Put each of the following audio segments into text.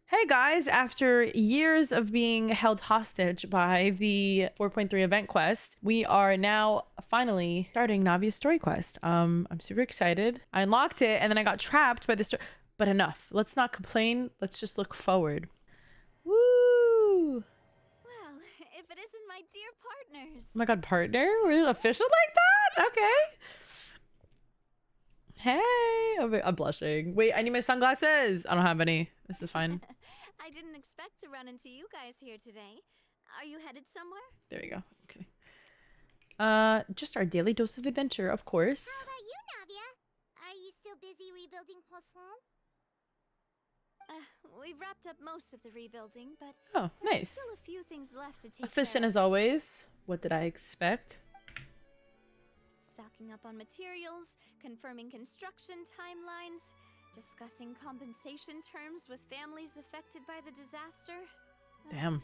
Hey guys, after years of being held hostage by the 4.3 event quest, we are now finally starting Navia's story quest. I'm super excited. I unlocked it and then I got trapped by the story. But enough. Let's not complain. Let's just look forward. Woo! Well, if it isn't my dear partners. Oh my god, partner? We're official like that? Okay. Hey, I'm blushing. Wait, I need my sunglasses. I don't have any. This is fine. I didn't expect to run into you guys here today. Are you headed somewhere? There we go. Okay. Just our daily dose of adventure, of course. How about you, Navia? Are you still busy rebuilding Poisson? We've wrapped up most of the rebuilding, but Oh, nice. still a few things left to take Efficient care as always. What did I expect? Stocking up on materials, confirming construction timelines, discussing compensation terms with families affected by the disaster. Damn.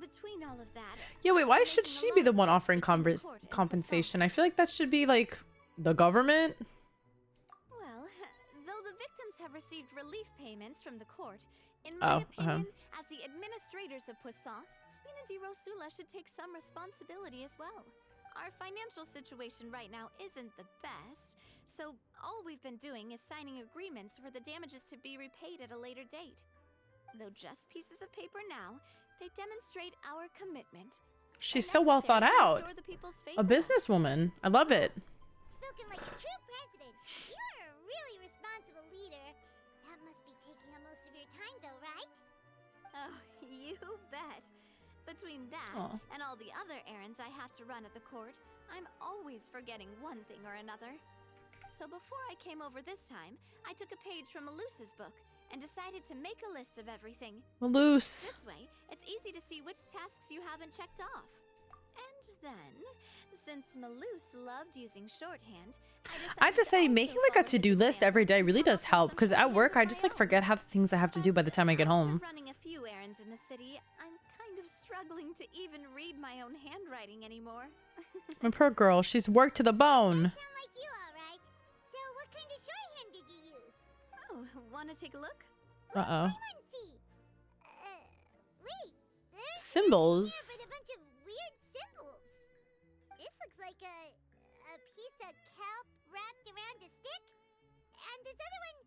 Between all of that. Yeah, wait, why should she be the one offering compensation? I feel like that should be, like, the government. Well, though the victims have received relief payments from the court, in my opinion, as the administrators of Poisson, Spina di Rosula should take some responsibility as well. Our financial situation right now isn't the best, so all we've been doing is signing agreements for the damages to be repaid at a later date. Though just pieces of paper now, they demonstrate our commitment. She's so well thought out. A businesswoman. I love it. Spoken like a true president. You're a really responsible leader. That must be taking up most of your time, though, right? Oh, you bet. Between that and all the other errands I have to run at the court, I'm always forgetting one thing or another. So before I came over this time, I took a page from Malus's book and decided to make a list of everything. Malus. This way, it's easy to see which tasks you haven't checked off. And then, since Malus loved using shorthand, I have to say, making like a to-do list every day really does help, because at work I just like forget half the things I have to do by the time I get home. Running a few errands in the city, I'm kind of struggling to even read my own handwriting anymore. My poor girl, she's worked to the bone. Sound like you, all right. So what kind of shorthand did you use? Oh, wanna take a look? Uh-oh. Wait, there's Symbols? but a bunch of weird symbols. This looks like a piece of kelp wrapped around a stick. And this other one,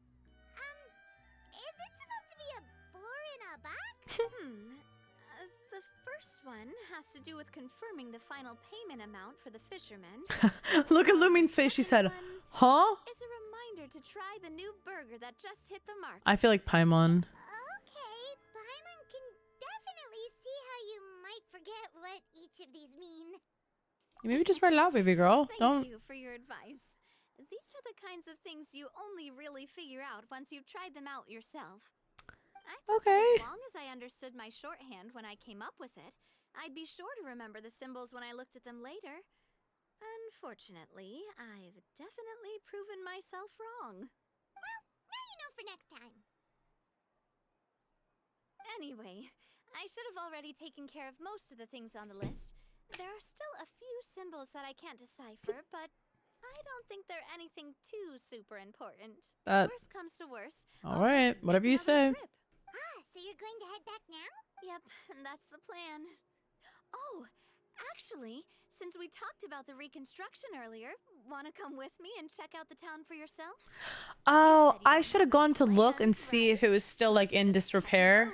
is it supposed to be a boar in a box? The first one has to do with confirming the final payment amount for the fishermen. Look at Lumine's face. She said, huh? It's a reminder to try the new burger that just hit the market. I feel like Paimon. Okay, Paimon can definitely see how you might forget what each of these mean. Maybe just write it out, baby girl. Thank you for your advice. These are the kinds of things you only really figure out once you've tried them out yourself. I thought that as long as I understood my shorthand when I came up with it, I'd be sure to remember the symbols when I looked at them later. Unfortunately, I've definitely proven myself wrong. Well, now you know for next time. Anyway, I should have already taken care of most of the things on the list. There are still a few symbols that I can't decipher, but I don't think they're anything too super important. Worst comes to worst. All right, whatever you say. Trip. So you're going to head back now? Yep, that's the plan. Oh, actually, since we talked about the reconstruction earlier, want to come with me and check out the town for yourself? Oh, I should have gone to look and see if it was still like in disrepair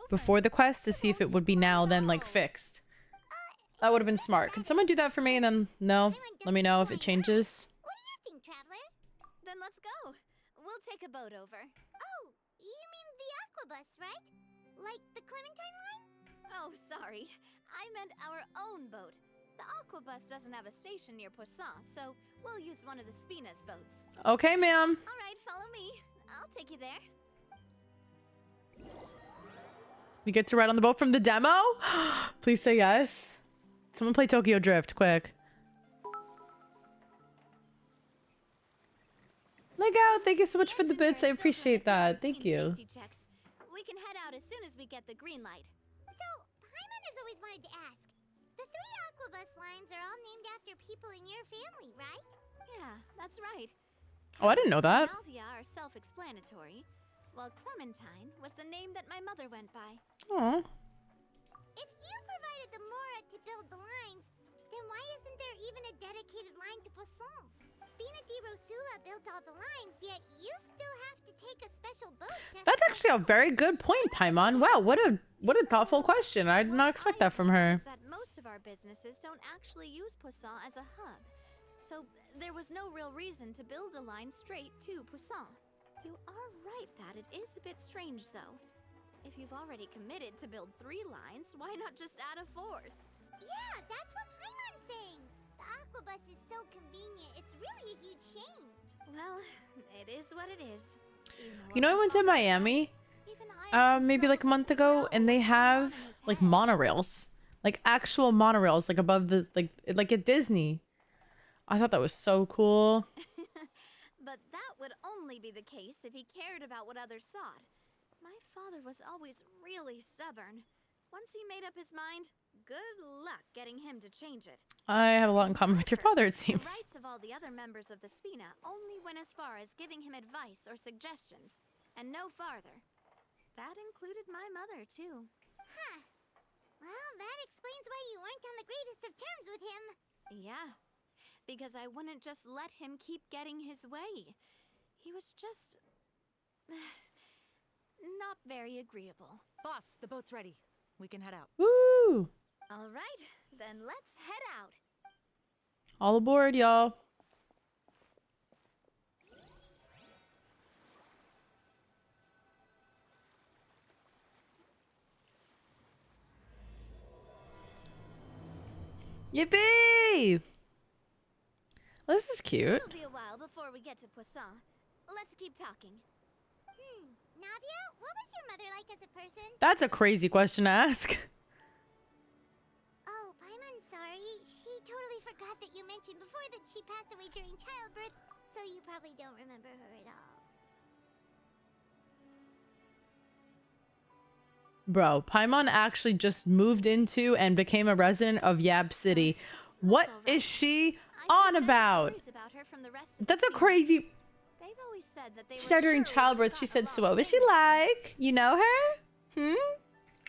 before the quest to see if it would be now then like fixed. That would have been smart. Can someone do that for me and then let me know if it changes. What do you think, Traveler? Then let's go. We'll take a boat over. Oh, you mean the aquabus, right? Like the Clementine line? Oh, sorry. I meant our own boat. The aquabus doesn't have a station near Poisson, so we'll use one of the Spina's boats. Okay, ma'am. All right, follow me. I'll take you there. We get to ride on the boat from the demo? Please say yes. Someone play Tokyo Drift, quick. Lego, thank you so much for the bits. I appreciate that. Thank you. We can head out as soon as we get the green light. So, Paimon has always wanted to ask. The 3 Aquabus lines are all named after people in your family, right? Yeah, that's right. Oh, I didn't know that. Navia are self-explanatory, while Clementine was the name that my mother went by. Oh. If you provided the Mora to build the lines, then why isn't there even a dedicated line to Poisson? Spina di Rosula built all the lines, yet you still have to take a special boat just That's actually a very good point, Paimon. Wow, what a thoughtful question. I did not expect that from her. That most of our businesses don't actually use Poisson as a hub, so there was no real reason to build a line straight to Poisson. You are right that it is a bit strange, though. If you've already committed to build 3 lines, why not just add a 4th? Yeah, that's what Paimon's saying. The Aquabus is so convenient, it's really a huge shame. Well, it is what it is. You know, I went to Miami, maybe like a month ago, and they have like monorails, like actual monorails, like above the like at Disney. I thought that was so cool. But that would only be the case if he cared about what others thought. My father was always really stubborn. Once he made up his mind, good luck getting him to change it. I have a lot in common with your father, it seems. The rights of all the other members of the Spina only went as far as giving him advice or suggestions, and no farther. That included my mother, too. Huh. Well, that explains why you weren't on the greatest of terms with him. Yeah, because I wouldn't just let him keep getting his way. He was just... not very agreeable. Boss, the boat's ready. We can head out. Woo! All right, then let's head out. All aboard, y'all. Yippee! Well, this is cute. It'll be a while before we get to Poisson. Let's keep talking. Navia, what was your mother like as a person? That's a crazy question to ask. Oh, Paimon's sorry. She totally forgot that you mentioned before that she passed away during childbirth, so you probably don't remember her at all. Bro, Paimon actually just moved into and became a resident of Yab City. What is she on about? That's a crazy... They've always said that they She died during childbirth. She said, so what was she like? You know her?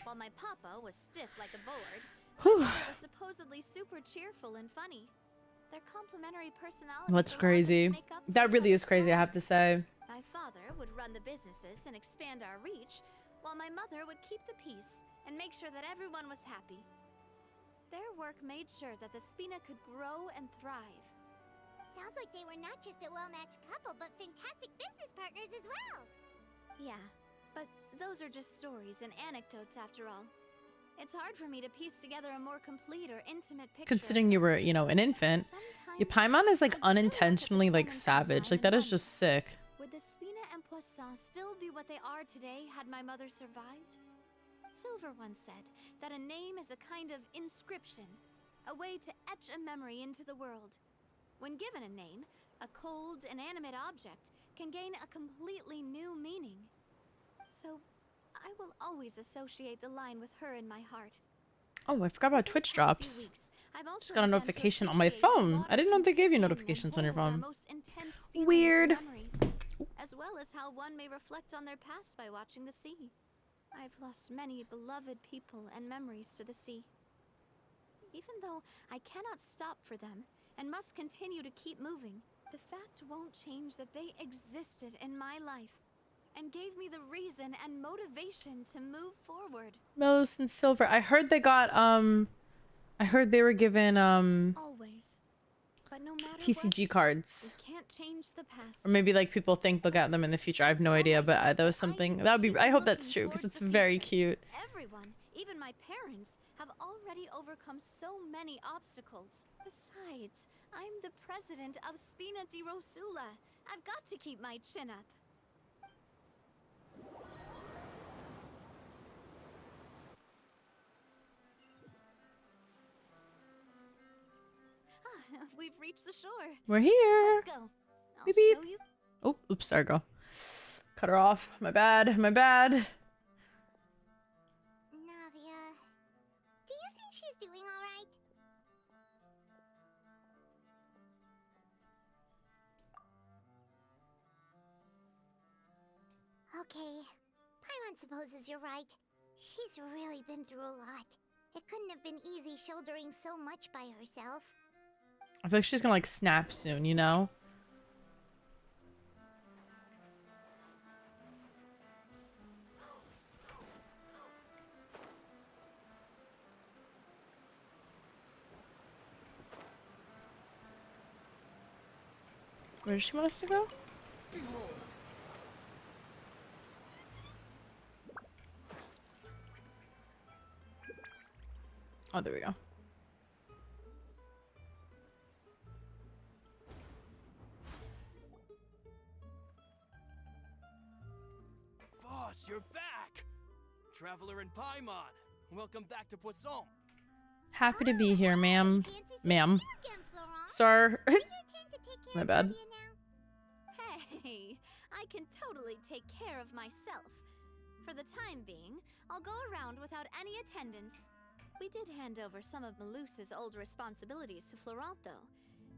While my papa was stiff like a board, Whew. my mother was supposedly super cheerful and funny. Their complementary personalities. What's allowed them to crazy? make up for That each really is other's crazy, I have to flaws. say. My father would run the businesses and expand our reach, while my mother would keep the peace and make sure that everyone was happy. Their work made sure that the Spina could grow and thrive. Sounds like they were not just a well-matched couple, but fantastic business partners as well. Yeah, but those are just stories and anecdotes after all. It's hard for me to piece together a more complete or intimate picture. Considering you were, you know, an infant. Your Paimon is like unintentionally like savage. Like that is just sick. Would the Spina and Poisson still be what they are today had my mother survived? Silver once said that a name is a kind of inscription, a way to etch a memory into the world. When given a name, a cold, inanimate object can gain a completely new meaning. So, I will always associate the line with her in my heart. Oh, I forgot about Twitch drops. Just got a notification on my phone. I didn't know they gave you notifications on your phone. Weird. As well as how one may reflect on their past by watching the sea. I've lost many beloved people and memories to the sea. Even though I cannot stop for them and must continue to keep moving, the fact won't change that they existed in my life and gave me the reason and motivation to move forward. Melis and Silver. I heard they got I heard they were given Always. But no matter TCG what, cards. we can't change the past. Or maybe like people think they'll get them in the future. I have no idea, but that was something that would be. I hope that's true because it's very cute. Everyone, even my parents, have already overcome so many obstacles. Besides, I'm the president of Spina di Rosula. I've got to keep my chin up. We've reached the shore. We're here. Let's go. I'll Beep, beep. show you. Oh, oops, sorry, girl. Cut her off. My bad. My bad. Navia, She's doing alright. Okay. Paimon supposes you're right. She's really been through a lot. It couldn't have been easy shouldering so much by herself. I feel like she's gonna like snap soon, you know? Where does she want us to go? Oh, there we go. Boss, you're back! Traveler and Paimon, welcome back to Poisson. Happy to be here, ma'am. Fancy seeing Ma'am. you again, Florent. Sir. Your turn to take care My of bad. Navia now. Hey, I can totally take care of myself. For the time being, I'll go around without any attendance. We did hand over some of Malus's old responsibilities to Florent, though.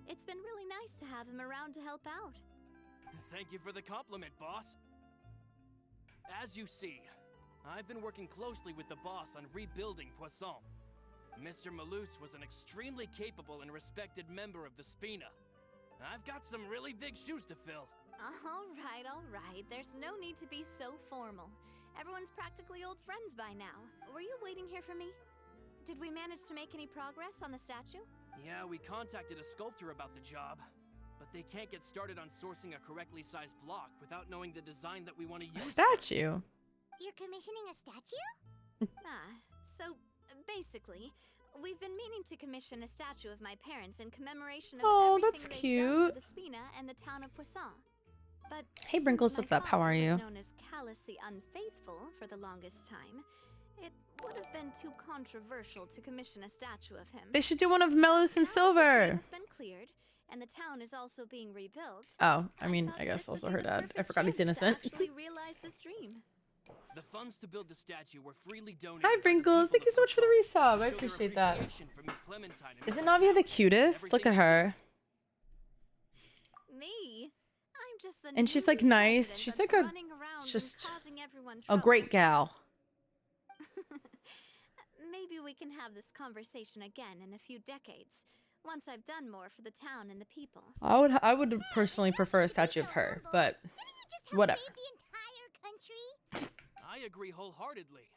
It's been really nice to have him around to help out. Thank you for the compliment, boss. As you see, I've been working closely with the boss on rebuilding Poisson. Mr. Malus was an extremely capable and respected member of the Spina. I've got some really big shoes to fill. All right. There's no need to be so formal. Everyone's practically old friends by now. Were you waiting here for me? Did we manage to make any progress on the statue? Yeah, we contacted a sculptor about the job, but they can't get started on sourcing a correctly sized block without knowing the design that we want to A use. statue. You're commissioning a statue? So basically, we've been meaning to commission a statue of my parents in commemoration of Oh, everything that's they've done cute. for the Spina and the town of Poisson. But Hey, since Brinkles, my what's up? How father are you? was known as callously unfaithful for the longest time, it would have been too controversial to commission a statue of him. They should do one of Melos and Now that his Silver. name has been cleared, and the town is also being rebuilt. Oh, I mean, thought I guess this would also be her the dad. I perfect forgot he's chance to innocent. actually realize this dream. The funds to build the statue were freely donated. Hi, by the Brinkles. people Thank you of so much for the Poisson resub. I to show their appreciate that. appreciation for Miss Clementine and Isn't Mr. Navia the Callis. cutest? Look at Everything they her. Me? I'm just the And she's, new like, nice. president She's that's like a- running around just and causing everyone A trouble. great gal. Maybe we can have this conversation again in a few decades, once I've done more for the town and the people. I would personally prefer a statue of her, but Didn't you just help whatever. save the entire country? I agree wholeheartedly.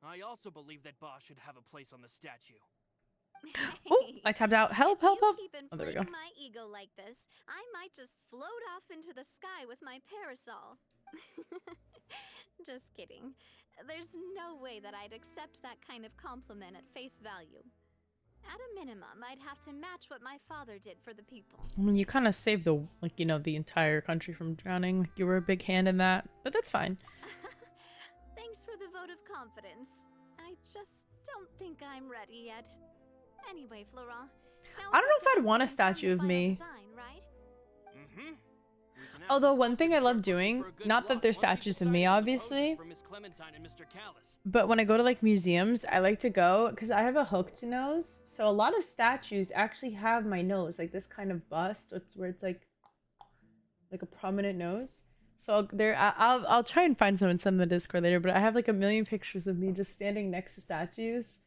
I also believe that Boss should have a place on the statue. Oh, I tapped out. Help, help, help. Keep Oh, there we go. inflating my ego like this, I might just float off into the sky with my parasol. Just kidding. There's no way that I'd accept that kind of compliment at face value. At a minimum, I'd have to match what my father did for the people. I mean, you kind of saved the, like, you know, the entire country from drowning. Like, you were a big hand in that, but that's fine. Thanks for the vote of confidence. I just don't think I'm ready yet. Anyway, Florent. I don't know if I'd want a statue of me. Design, right? Mm-hmm. Although one thing I love doing, not that they're statues of me, obviously, but when I go to like museums, I like to go because I have a hooked nose. So a lot of statues actually have my nose, like this kind of bust, where it's like a prominent nose. So I'll try and find some and send them the Discord later. But I have like a million pictures of me just standing next to statues,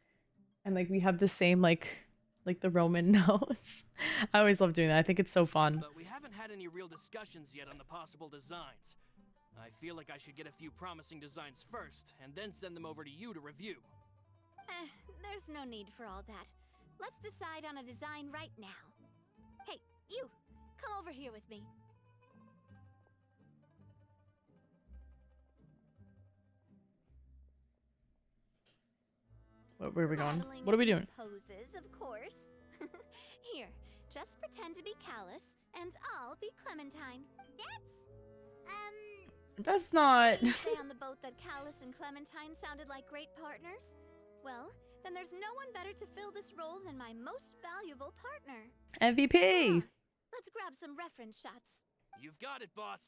and like we have the same like the Roman nose. I always love doing that. I think it's so fun. But we haven't had any real discussions yet on the possible designs. I feel like I should get a few promising designs first, and then send them over to you to review. There's no need for all that. Let's decide on a design right now. Hey, you! Come over here with me. Where are we going? Modeling What are we a few doing? Poses, of course. Here, just pretend to be Callus, and I'll be Clementine. That's not. You say on the boat that Callus and Clementine sounded like great partners? Well, then there's no one better to fill this role than my most valuable partner. MVP. Let's grab some reference shots. You've got it, boss.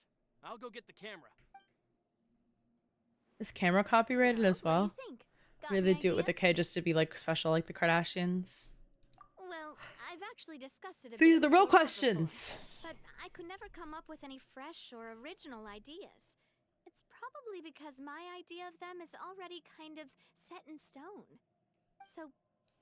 I'll go get the camera. Is camera copyrighted as well? What do you think? Got Really any do it with a ideas? K just to be like special like the Kardashians. Well, I've actually discussed it a These bit are the with real Laura before, questions. but I could never come up with any fresh or original ideas. It's probably because my idea of them is already kind of set in stone. So,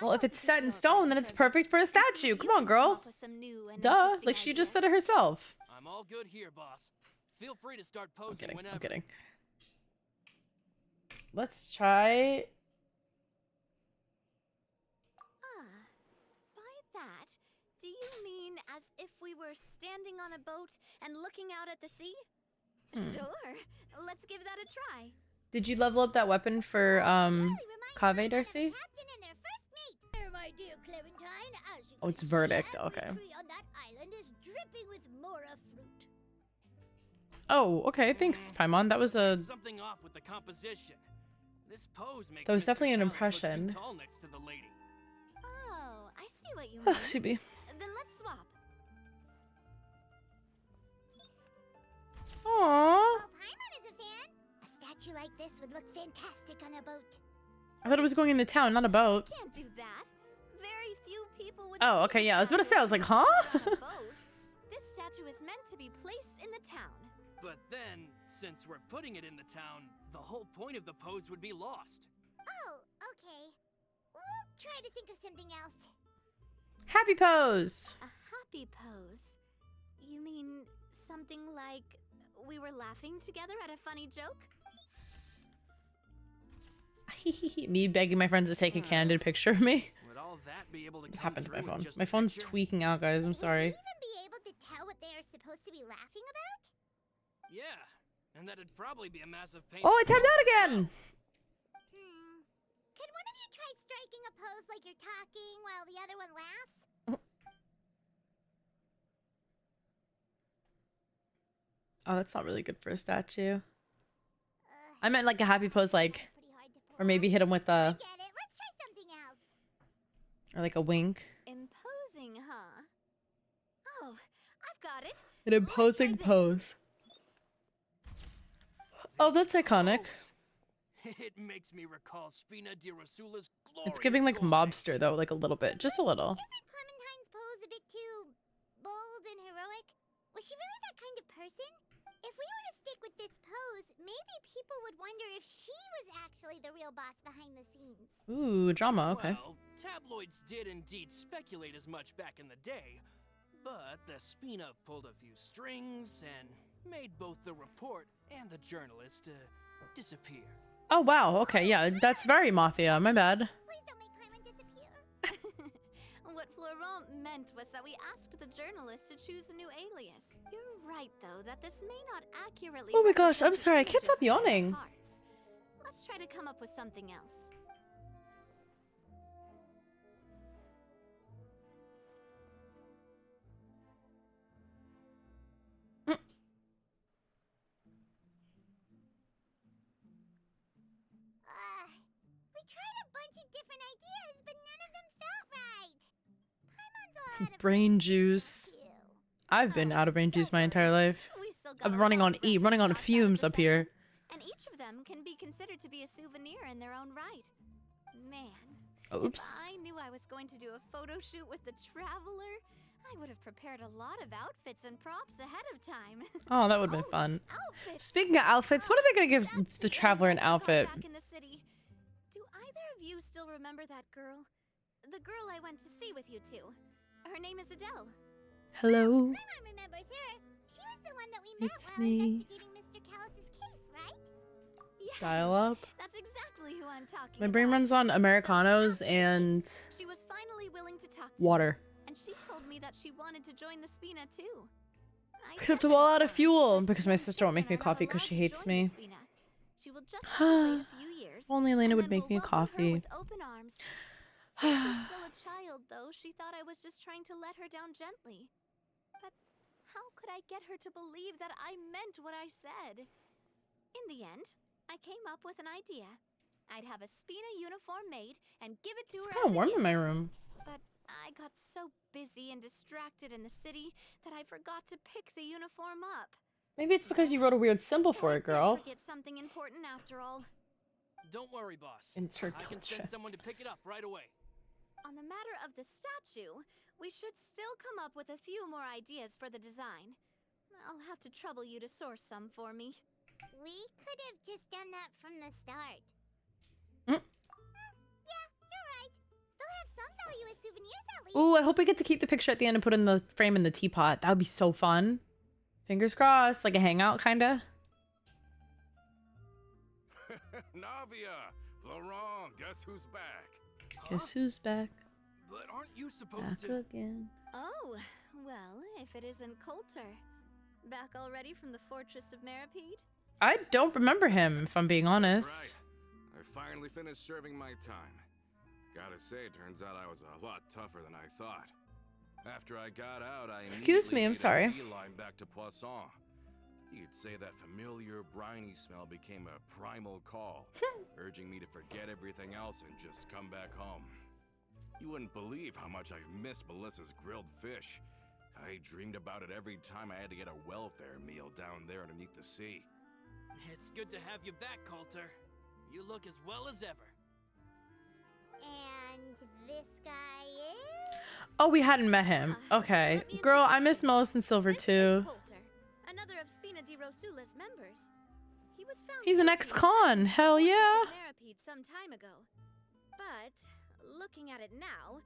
Well, I if want it's to set take in you up on stone, it, then it's Kirby, perfect for a and see if statue. you Come on, can come girl. up with some new and Duh. interesting Like she just said it ideas. herself. I'm all good here, boss. Feel free to start posing I'm kidding. whenever. I'm kidding. Let's try. By that, do you mean as if we were standing on a boat and looking out at the sea? Sure. Let's give that a try. Did you level up that weapon for Cave, Darcy? Captain and their first mate. There, my dear Clementine, as you Oh, it's can see, verdict. every Okay. tree on that island is dripping with mora fruit. Oh, okay. Thanks, Paimon. That was a. There's something off with the composition. This pose makes That was Mr. definitely an Callis look impression. too tall next to the lady. Oh, I see what you Oh, mean. Shibi. Then let's swap. Aww. Well, Paimon is a fan. A statue like this would look fantastic on a boat. I thought it was going into town, not a boat. Can't do that. Very few people would. Oh, see okay, the yeah, I was about to statue say, I was like, on huh? a boat. This statue is meant to be placed in the town. But then, since we're putting it in the town, the whole point of the pose would be lost. Oh, okay. We'll try to think of something else. Happy pose. A happy pose? You mean something like we were laughing together at a funny joke? Me begging my friends to take a candid picture of me. Would all that be able to This come happened to my through with phone. just My a phone's picture? tweaking out, guys. I'm Would we sorry. even be able to tell what they are supposed to be laughing about? Yeah, and that'd probably be a massive pain. Oh, I to tapped solve out as well. again. Can one of you try striking a pose like you're talking while the other one laughs? Oh, that's not really good for a statue. Uh, I meant like a happy pose, like, pretty hard to pull or maybe off. hit him with I a, get it. Let's try something else. or like a wink. Imposing, huh? Oh, I've got it. An Let's try imposing this. pose. Oh, that's iconic. It makes me recall Spina di Rosula's glorious It's giving like golden mobster age. though, like a little bit, just a little. Isn't Clementine's pose a bit too bold and heroic? Was she really that kind of person? If we were to stick with this pose, maybe people would wonder if she was actually the real boss behind the scenes. Ooh, drama. Okay. Well, tabloids did indeed speculate as much back in the day, but the Spina pulled a few strings and made both the report and the journalist disappear. Oh wow. Okay, yeah, that's very mafia. My bad. Please don't make Paimon disappear. What Florent meant was that we asked the journalist to choose a new alias. You're right, though, that this may not accurately. Oh my gosh, I'm represent the sorry, I true can't stop joy of our yawning. hearts. Let's try to come up with something else. We tried a bunch of different ideas, but none of them felt right. Paimon's all out of Brain juice. too. I've been out of brain juice my entire life. We still got I've been a running lot on of E, running on reference shots out of fumes the up here. session, and each of them can be considered to be a souvenir in their own right. Man, Oops. if I knew I was going to do a photo shoot with the Traveler, I would have prepared a lot of outfits and props ahead of time. Oh, that would have been fun. Outfits. Speaking of outfits, what are they gonna give That's the the Traveler an info I got outfit? Back in the city. Do either of you still remember that girl? The girl I went to see with you two. Her name is Adele. Hello. Paimon remembers her. She was the one that we met It's while me. investigating Mr. Callus's case, right? Yes, Dial up. That's exactly who I'm talking My brain about. runs on So, Americanos after the and case, she was finally willing to talk to water. me, and she told me that she wanted to join the Spina too. I Could have said to wall out that's of fine, fuel but because my since sister won't make me children are not coffee because allowed she to hates join the me. Spina. She will just have to wait a few years. If only Elena and would then make me a we'll welcome her coffee. with open arms. Since she's still a child, though, she thought I was just trying to let her down gently. But how could I get her to believe that I meant what I said? In the end, I came up with an idea. I'd have a Spina uniform made and give it to It's her kind as of a warm in my gift. room. But I got so busy and distracted in the city that I forgot to pick the uniform up. Maybe it's because you wrote a weird symbol So for I it, girl. did forget something important after all. Don't worry, boss. Insert I can send someone to pick it up right away. On the matter of the statue, we should still come up with a few more ideas for the design. I'll have to trouble you to source some for me. We could have just done that from the start. Mm. Yeah, you're right. They'll have some value as souvenirs at least. Ooh, I hope we get to keep the picture at the end and put in the frame in the teapot. That would be so fun. Fingers crossed, like a hangout, kinda. Navia, Florent, guess who's back? Guess who's back? But aren't you supposed Back to? again. Oh, well, if it isn't Coulter. Back already from the Fortress of Meripede? I don't remember him, if I'm being honest. Right. I finally finished serving my time. Gotta say, turns out I was a lot tougher than I thought. After I got out, I Excuse me, I'm sorry. immediately made a beeline back to Poisson. You'd say that familiar briny smell became a primal call, urging me to forget everything else and just come back home. You wouldn't believe how much I've missed Melissa's grilled fish. I dreamed about it every time I had to get a welfare meal down there underneath the sea. It's good to have you back, Coulter. You look as well as ever. And this guy is? Oh, we hadn't met him. Okay. Girl, I miss Melissa and Silver This is too. Coulter, another of Spina di Rosula's members. He was found He's an guilty of ex-con. the Hell Fortress yeah. of Meripede some time ago. But looking at it now,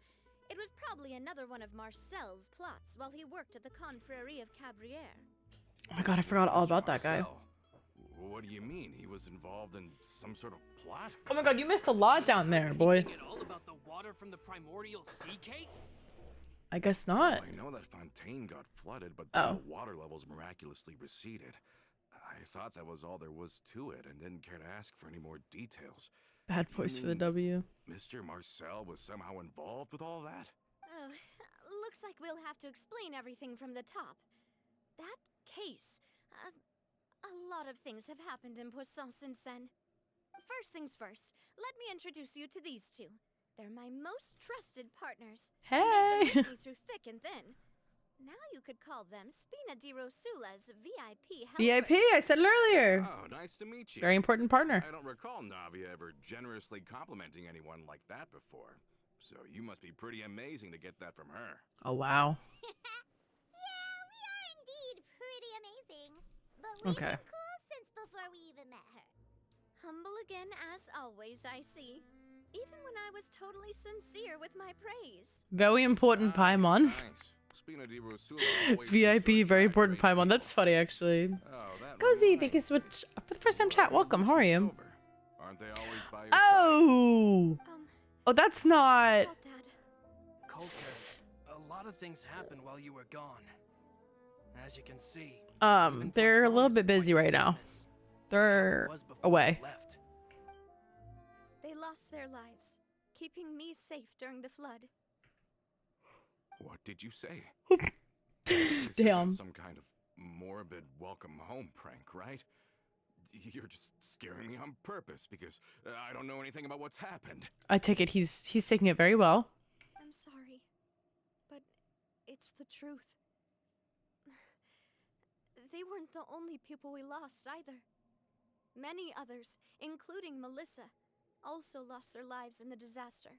it was probably another one of Marcel's plots while he worked at the Confrérie of Cabrières. Oh my god, I forgot all about that guy. Marcel? What do you mean? He was involved in some sort of plot? Oh my god, you missed a lot down there, boy. Thinking it all about the water from the primordial sea case? I guess not. I know that Fontaine got flooded, but Oh. the water levels miraculously receded. I thought that was all there was to it and didn't care to ask for any more details. Bad voice for the W. Mr. Marcel was somehow involved with all that? Oh, looks like we'll have to explain everything from the top. That case. A lot of things have happened in Poisson since then. First things first, let me introduce you to these two. They're my most trusted partners. And they've been Hey. with me through thick and thin. Now you could call them Spina di Rosula's VIP helpers. VIP, I said it earlier. Oh, nice to meet you. Very important partner. I don't recall Navia ever generously complimenting anyone like that before. So you must be pretty amazing to get that from her. Oh wow. Yeah, we are indeed pretty amazing. But we've Okay. been cool since before we even met her. Humble again as always, I see. Even when I was totally sincere with my praise. Very important Paimon. Nice. Spina di Rosula always VIP, seems to very attract important great Paimon. That's people. funny actually. Oh, that Cozy, reminds thank you so me. much for the first time chat. What Welcome. about How are Lucy you? Silver? Aren't they always by your side? Oh. Oh, that's not. About that. Coulter, a lot of things happened while you were gone. As you can see. even They're a Poisson little is bit busy quite right now. famous. They're Was before away. you left. They lost their lives, keeping me safe during the flood. What did you say? This Damn. isn't some kind of morbid welcome home prank, right? You're just scaring me on purpose because I don't know anything about what's happened. I take it he's taking it very well. I'm sorry, but it's the truth. They weren't the only people we lost either. Many others, including Melissa, also lost their lives in the disaster.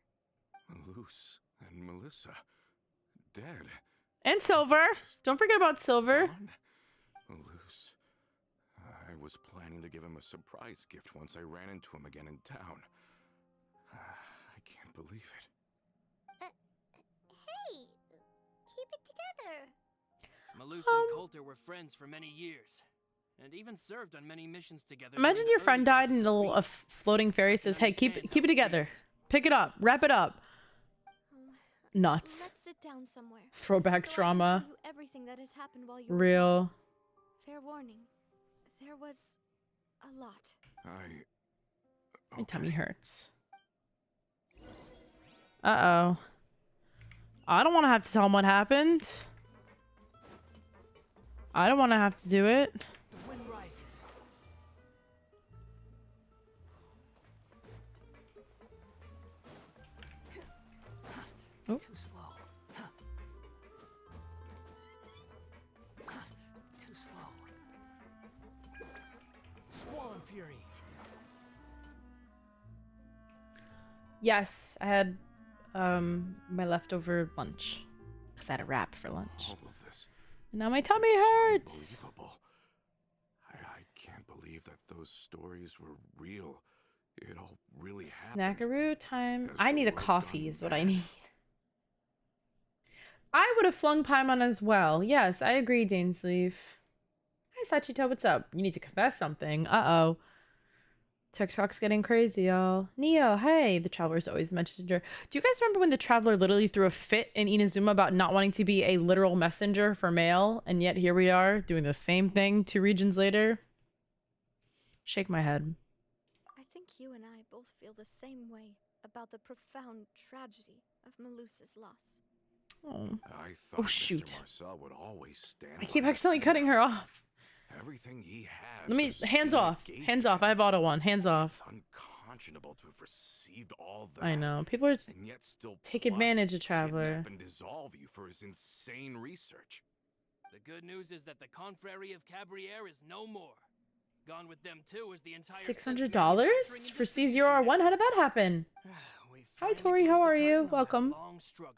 Luce and Melissa, dead. And Silver. Don't forget about Silver. Gone? Luce. I was planning to give him a surprise gift once I ran into him again in town. I can't believe it. Hey, keep it together. Melissa and Coulter were friends for many years, and even served on many missions together. Imagine during your the friend early died days and of a the little a Spina. floating fairy says, "Hey, keep it together. Pick it up. Wrap it up." Nuts. Let's sit down somewhere. Throwback so I can drama. tell you everything that has happened while you were Real. gone. Fair warning, there was a lot. My tummy hurts. Uh-oh. I don't want to have to tell him what happened. I don't want to have to do it. The wind rises. Oh. Too slow. Too slow. Squall and fury. Yes, I had my leftover lunch. Because I had a wrap for lunch. All of this. And now my tummy hurts. Unbelievable. I can't believe that those stories were real. It all really happened. Snackaroo time. Has I the need a world coffee gone is what I mad? need. I would have flung Paimon as well. Yes, I agree, Dainsleaf. Hi, Sachito, what's up? You need to confess something. Uh-oh. TikTok's getting crazy, y'all. Neo, hey. The Traveler's always the messenger. Do you guys remember when the Traveler literally threw a fit in Inazuma about not wanting to be a literal messenger for mail? And yet here we are, doing the same thing 2 regions later? Shake my head. I think you and I both feel the same way about the profound tragedy of Melusa's loss. Oh, I thought shoot. Mr. Marcel would always stand I keep by accidentally Spina. cutting her off. Everything he had. Let me, the hands Spina off. gave Hands to off. him. I have auto one. Hands off. It's unconscionable to have received all that. I know. People are And yet still take plot advantage to of Traveler. kidnap and dissolve you for his insane research. The good news is that the Confrérie of Cabriere is no more. Gone with them too is the entire $600 for C0R1? How did that happen? Hi, Tori. How are you? Welcome. Long struggle.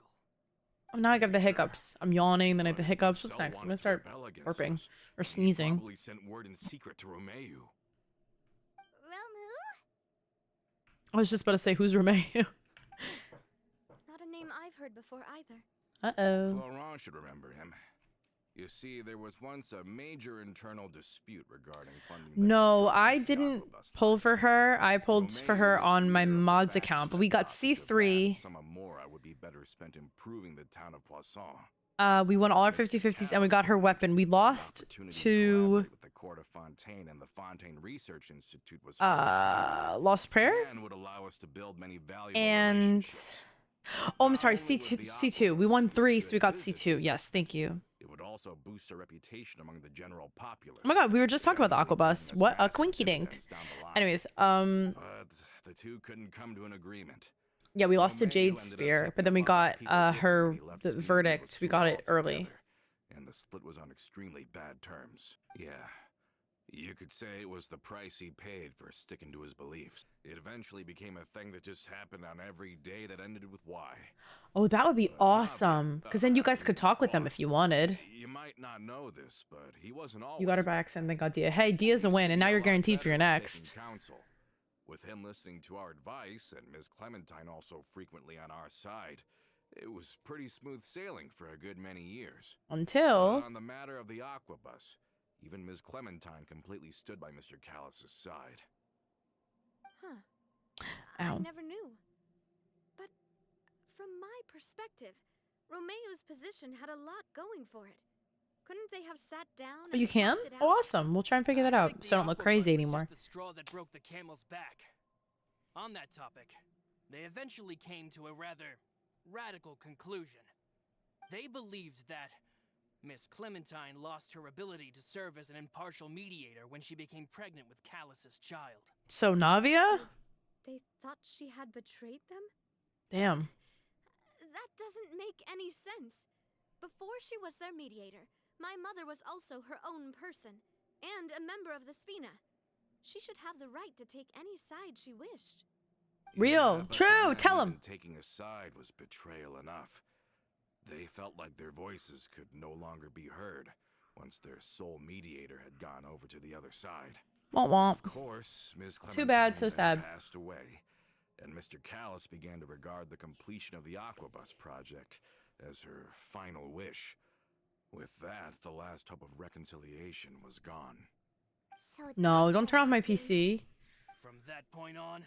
Oh, now I got the hiccups. I'm yawning, then I have the But hiccups. What's Marcel next? I'm wanted gonna to start rebel against burping us. or He sneezing. probably sent word in secret to Romeu. Romu? I was just about to say, who's Romeo? Not a name I've heard before either. Uh-oh. Florent should remember him. You see, there was once a major internal dispute regarding funding. the No, construction I of the didn't Aquabus pull line. for her. I pulled for Romeu her was on the my leader of the mods faction account, but that we got thought with C3. that, some Amora would be better spent improving the town of Poisson. We won all our Mr. 50-50s and we Callis got her believed weapon. We the lost opportunity to collaborate with the court of Fontaine and the Fontaine Research Institute was Lost Prayer and would allow us to build many valuable and relationships. oh, I'm sorry, Not only C2 was the C2. We Aquabus won a 3, good so we got business C2. Yes, thank you. It would also boost our reputation among the general populace. Oh my god, we were just talking about the eventually bringing Aquabus. us What a massive quinky dink. dividends down the line. Anyways, But the two couldn't come to an agreement. yeah, we lost to Romeu Jade ended up Spear, taking but then we a lot got of people with him her when he left the Spina verdict. Devo We got it altogether, early. and the split was on extremely bad terms. Yeah. You could say it was the price he paid for sticking to his beliefs. It eventually became a thing that just happened on every day that ended with Y. Oh, that would be Navia, awesome. Because then you guys could talk with them if you wanted. You might not know this, but he wasn't always. You got her by accident, then got Dia. Hey, Dia's a win, and now you're guaranteed for your next. Counsel. With him listening to our advice and Ms. Clementine also frequently on our side, it was pretty smooth sailing for a good many years. Until But on the matter of the Aquabus, even Ms. Clementine completely stood by Mr. Callis's side. Huh. Ow. I never knew. But from my perspective, Romeu's position had a lot going for it. Couldn't they have sat down Oh, and you can? talked it Oh, out? awesome. We'll try and figure that I out think so I don't the look Aquabus crazy was anymore. just the straw that broke the camel's back. On that topic, they eventually came to a rather radical conclusion. They believed that Miss Clementine lost her ability to serve as an impartial mediator when she became pregnant with Callus's child. So Navia? They thought she had betrayed them? Damn. That doesn't make any sense. Before she was their mediator, my mother was also her own person, and a member of the Spina. She should have the right to take any side she wished. Real. Yeah, but True. then Tell even him. Taking a side was betrayal enough. They felt like their voices could no longer be heard once their sole mediator had gone over to the other side. Womp womp. Of course, Ms. Clementine Too bad, so then sad. passed away, and Mr. Callis began to regard the completion of the Aquabus project as her final wish. With that, the last hope of reconciliation was gone. So No, that's don't turn off my what happened. PC. From that point on,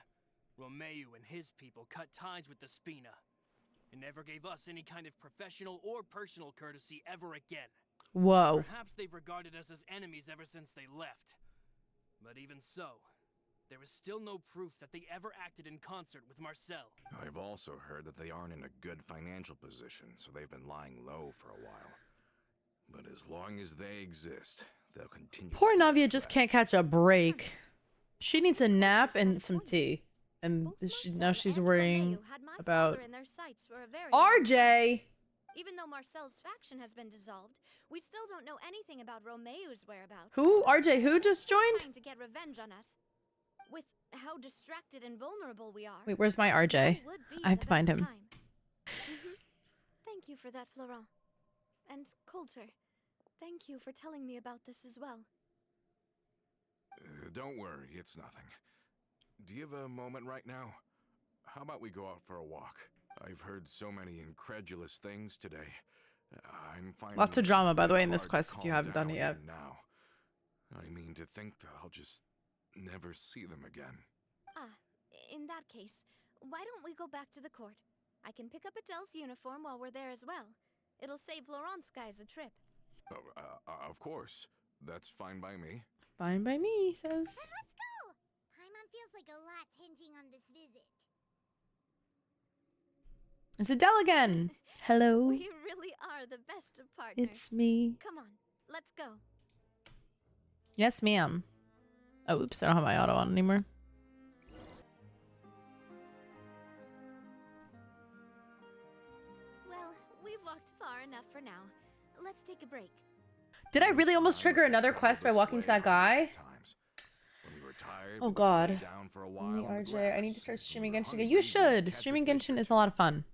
Romeu and his people cut ties with the Spina, and never gave us any kind of professional or personal courtesy ever again. Whoa. Perhaps they've regarded us as enemies ever since they left. But even so, there is still no proof that they ever acted in concert with Marcel. I've also heard that they aren't in a good financial position, so they've been lying low for a while. But as long as they exist, they'll continue. Poor to be a Navia just threat. can't catch a break. She needs a nap and some tea. And Both now Marcel she's and worrying Romeu had my about father in their sights for a very long time. RJ. Even though Marcel's faction has been dissolved, we still don't know anything about Romeu's whereabouts. Who? RJ who just Still joined? trying to get revenge on us. With how distracted and vulnerable we are. Wait, where's my RJ? Would be I have the to find best him. time. Thank you for that, Florent. And Coulter, thank you for telling me about this as well. Don't worry, it's nothing. Do you have a moment right now? How about we go out for a walk? I've heard so many incredulous things today. I'm finding Lots of it drama, by the way, really in this hard to quest if you calm haven't done it down yet. even now. I mean, to think that I'll just never see them again. Ah, in that case, why don't we go back to the court? I can pick up Adele's uniform while we're there as well. It'll save Laurent's guys a trip. Oh, of course. That's fine by me. Fine by me, he says. Let's go! Paimon feels like a lot's hinging on this visit. It's Adele again. Hello. We really are the best of partners. It's me. Come on, let's go. Yes, ma'am. Oh, oops, I don't have my auto on anymore. Well, we've walked far enough for now. Let's take a break. Did I really almost trigger another quest by walking to that guy? Oh god. Me, RJ, I need to start streaming Genshin again. You should! Streaming Genshin is a lot of fun.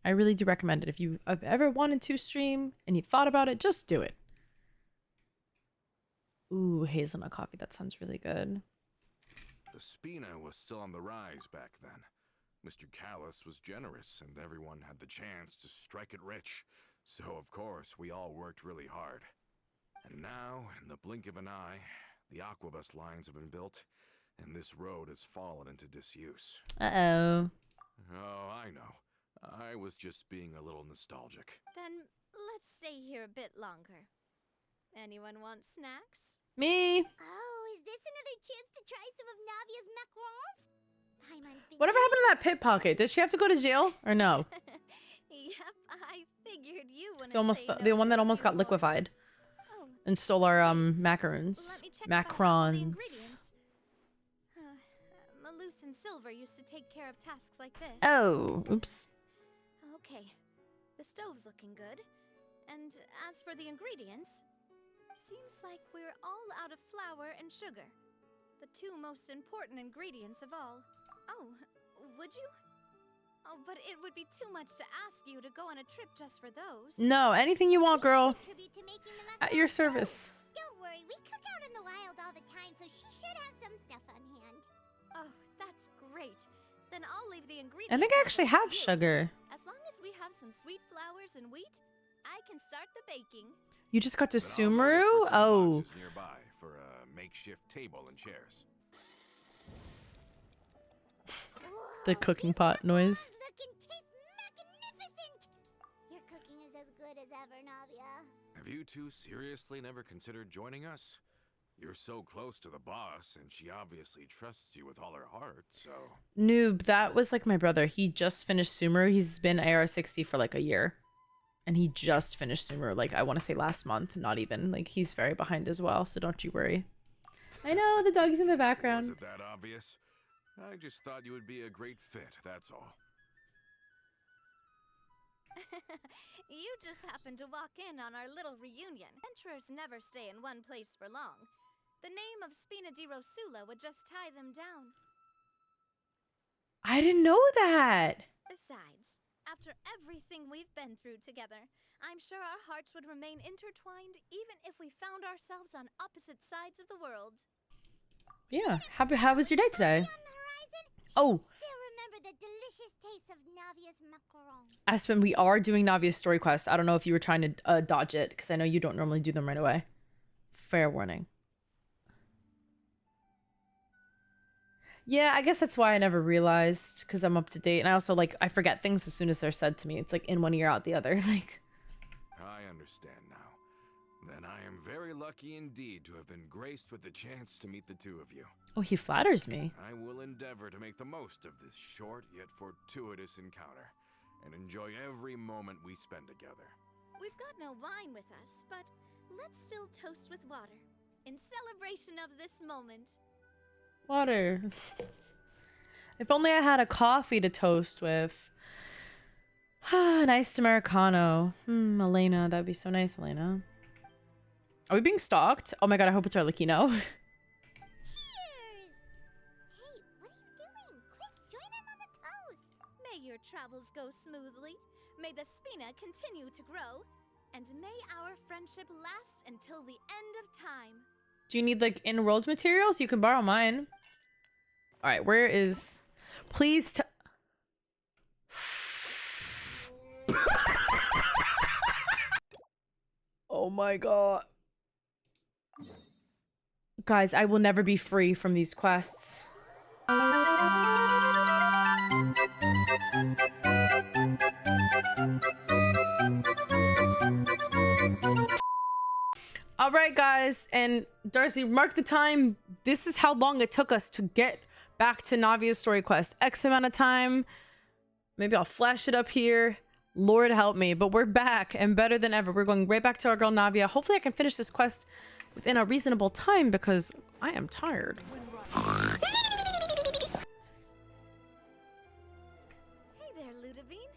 I really do recommend it. If you have ever wanted to stream and you thought about it, just do it. Ooh, hazelnut coffee. That sounds really good. The Spina was still on the rise back then. Mr. Callus was generous, and everyone had the chance to strike it rich. So, of course, we all worked really hard. And now, in the blink of an eye, the aquabus lines have been built, and this road has fallen into disuse. Uh-oh. Oh, I know. I was just being a little nostalgic. Then let's stay here a bit longer. Anyone want snacks? Me! Oh, is this another chance to try some of Navia's macarons? Paimon's been Whatever happened to that pit pocket? Did she have to go to jail? Or no? Yep, I figured you wouldn't The one that almost got liquefied. Oh, And stole our macaroons. let me check the Macarons. ingredients. Malus and Silver used to take care of tasks like this. Oh, oops. Okay, the stove's looking good. And as for the ingredients, seems like we're all out of flour and sugar. The two most important ingredients of all. Oh, would you? Oh, but it would be too much to ask you to go on a trip just for those. No, anything you want, girl. Tribute to making the At your macarons service. too. Don't worry, we cook out in the wild all the time, so she should have some stuff on hand. Oh, that's great. Then I'll leave the ingredients. I think I actually have to you. sugar. As long as we have some sweet flours and wheat, I can start the baking. You just got to But I'll go Sumeru? look for some Oh. boxes nearby for a makeshift table and chairs. The Whoa, cooking these pot noise. macarons look and taste magnificent! Your cooking is as good as ever, Navia. Have you two seriously never considered joining us? You're so close to the boss, and she obviously trusts you with all her heart, so... Noob, that was like my brother. He just finished Sumeru. He's been AR60 for like a year. And he just finished Sumeru, like I want to say last month, not even. Like he's very behind as well, so don't you worry. I know, the doggy's in the Was background. it that obvious? I just thought you would be a great fit, that's all. You just happened to walk in on our little reunion. Adventurers never stay in one place for long. The name of Spina di Rosula would just tie them down. I didn't know that. Besides, after everything we've been through together, I'm sure our hearts would remain intertwined even if we found ourselves on opposite sides of the world. Yeah. How was your day today? On the horizon, Oh, still remember the delicious taste of Navia's macarons. Aspen, we are doing Navia's story quest. I don't know if you were trying to dodge it, because I know you don't normally do them right away. Fair warning. Yeah, I guess that's why I never realized, because I'm up to date. And I also, like, I forget things as soon as they're said to me. It's like in one ear, out the other. Like, I understand now. Then I am very lucky indeed to have been graced with the chance to meet the two of you. oh, he flatters me. I will endeavor to make the most of this short yet fortuitous encounter, and enjoy every moment we spend together. We've got no wine with us, but let's still toast with water in celebration of this moment. Water. If only I had a coffee to toast with. An iced Americano. Elena. That'd be so nice, Elena. Are we being stalked? Oh my god, I hope it's our Likino. Cheers! Hey, your travels go smoothly. May the Spina continue to grow. And may our friendship last until the end of time. Do you need like in-world materials? You can borrow mine. All right, where is... Please oh my god. Guys, I will never be free from these quests. All right, guys, and Darcy, mark the time. This is how long it took us to get back to Navia's story quest. X amount of time. Maybe I'll flash it up here. Lord help me, but we're back and better than ever. We're going right back to our girl Navia. Hopefully I can finish this quest within a reasonable time because I am tired. Hey there, Ludovine.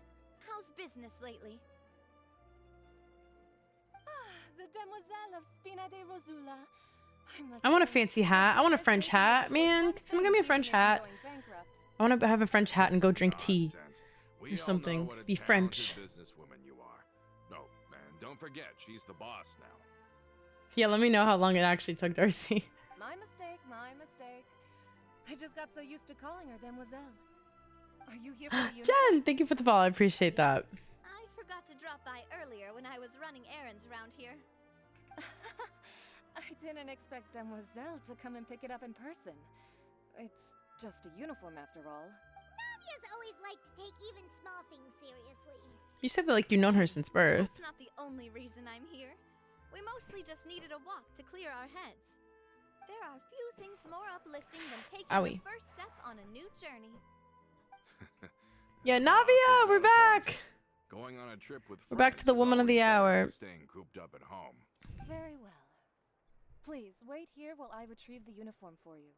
How's business lately? The demoiselle of Spina de Rosula. I want a fancy hat. I want a French hat, man. Can someone give me a French hat? I want to have a French hat and go drink tea or something. Be French. Businesswoman you are. No, and don't forget, she's the boss now. Yeah, let me know how long it actually took, Darcy. My mistake, my mistake. I just got so used to calling her demoiselle. Are you here for the Jen, thank you for the follow. I appreciate that. I forgot to drop by earlier when I was running errands around here. I didn't expect demoiselle to come and pick it up in person. It's just a uniform after all. Navia's always liked to take even small things seriously. You said that like you've known her since birth. That's not the only reason I'm here. We mostly just needed a walk to clear our heads. There are few things more uplifting than taking the first step on a new journey. Yeah, Navia, we're back. Going on a trip with We're back to the woman of the hour. Staying cooped up at home. Very well. Please, wait here while I retrieve the uniform for you.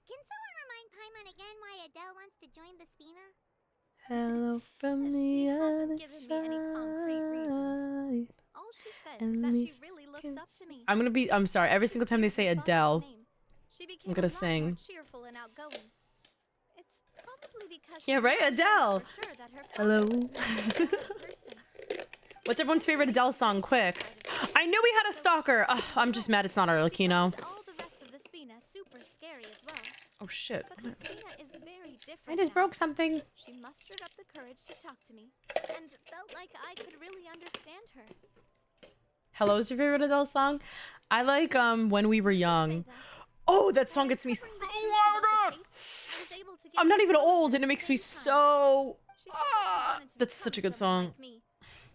Can someone remind Paimon again why Adele wants to join the Spina? Hello from She the hasn't other given me any concrete reasons. side. All she says is that she really looks up to me. I'm sorry. Every single time they say Adele, She I'm gonna sing. More cheerful and outgoing. It's probably because Yeah, right? Adele. Sure that her Hello. person. What's everyone's favorite Adele song? Quick. I knew we had a stalker. Ugh, I'm just mad it's not Arlecchino. All the rest of the Spina super scary as well. Oh shit. But the Spina is very different. I just now. broke something. She mustered up the courage to talk to me and felt like I could really understand her. Hello's your favorite Adele song? I like When We Were Young. Oh, that song gets me so wound up. I'm not even old and it makes me so... that's such a good song.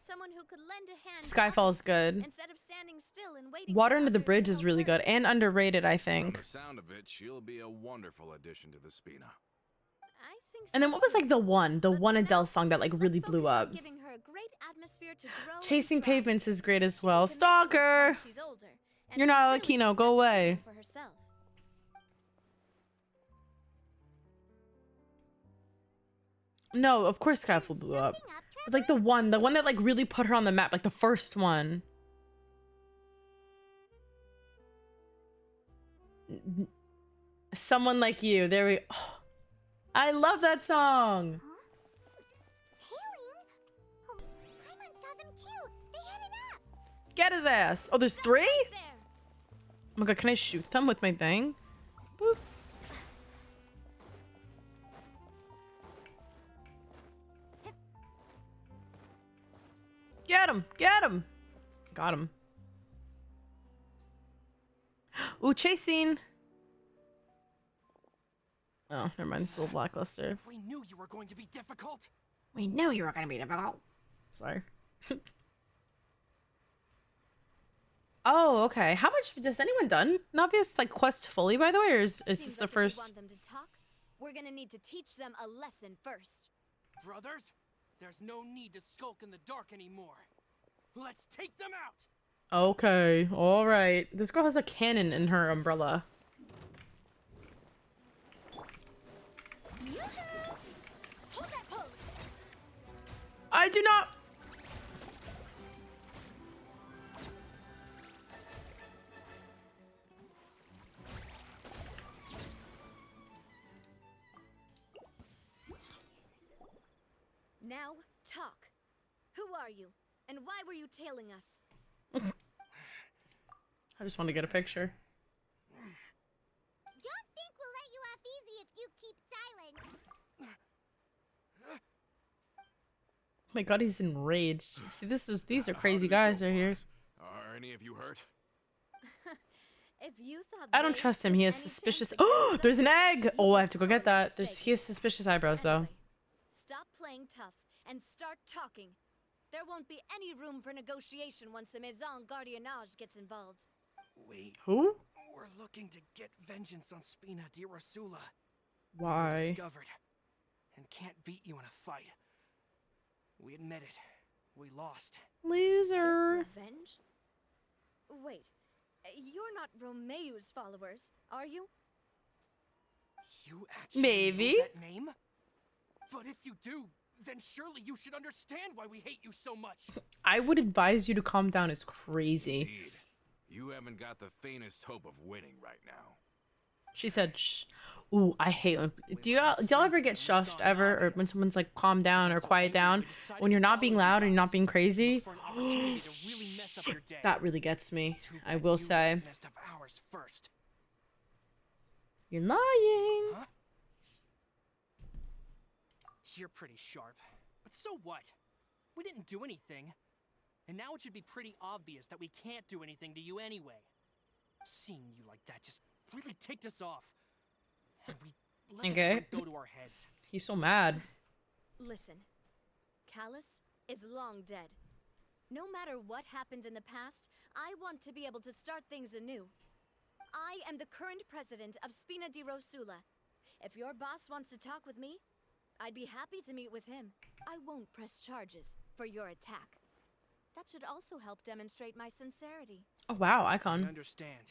Someone who could lend a hand Skyfall's good. instead of standing still and waiting Water for Under the others Bridge to is really help good her. and underrated, I From think. the sound of it, she'll be a wonderful addition to the Spina. I think And then so what was too. like the one But for Adele now, song that like let's really focus blew on up? giving her a great atmosphere to grow and Chasing thrive. Pavements is great as She well. can connect with us Stalker! when she's older, and You're not really Aquino, make go that away. decision for herself. No, of course Skyfall blew up. Something up, But like the one that like really put her on the map, like the first one. Someone Like You. There we. Oh, I love that song. Tailing? Oh, Paimon saw them too. They headed up. Get his ass. Oh, there's three? There. Oh my god, can I shoot them with my thing? Boop. Get him! Get him! Got him. Ooh, chase scene. Oh, never mind. It's still blackluster. We knew you were going to be difficult. We knew you were gonna be difficult. Sorry. Oh, okay. How much does anyone done Navia's like quest fully, by the way, or is this Seems the like if we first? want them to talk, we're gonna need to teach them a lesson first. Brothers, there's no need to skulk in the dark anymore. Let's take them out! Okay, all right. This girl has a cannon in her umbrella. Hold that pose. I do not. you? And why were you tailing us? I just want to get a picture. Don't think we'll let you off easy if you keep silent. Oh my god, he's enraged. See, these are crazy guys right here. Are any of you hurt? If you thought I don't they trust him. stood He has any chance suspicious. against Oh, us, there's an egg. you Oh, I were have to go get sorely that. He mistaken. has suspicious eyebrows though. Anyway, stop playing tough and start talking. There won't be any room for negotiation once the Maison Gardiennage gets involved. Who? We're looking to get vengeance on Spina di Rosula. We were Why? discovered and can't beat you in a fight. We admit it. We lost. Loser. Revenge? Wait, you're not Romeu's followers, are you? You actually Maybe. know that name? But if you do, then surely you should understand why we hate you so much. I would advise you to calm down. It's crazy. Indeed. You haven't got the faintest hope of winning right now. She said, "Shh." Ooh, I hate when. Do y'all ever get shushed ever, or when someone's like calm down or quiet down when you're not being loud and you're not being crazy? For an opportunity to really mess up your day. That really gets me. Too I bad will you say. guys messed up ours first. You're lying. Huh? You're pretty sharp. But so what? We didn't do anything. And now it should be pretty obvious that we can't do anything to you anyway. Seeing you like that just really ticked us off. And we let the Okay. drink go to our heads. He's so mad. Listen, Callus is long dead. No matter what happened in the past, I want to be able to start things anew. I am the current president of Spina di Rosula. If your boss wants to talk with me, I'd be happy to meet with him. I won't press charges for your attack. That should also help demonstrate my sincerity. Oh wow, I icon. understand.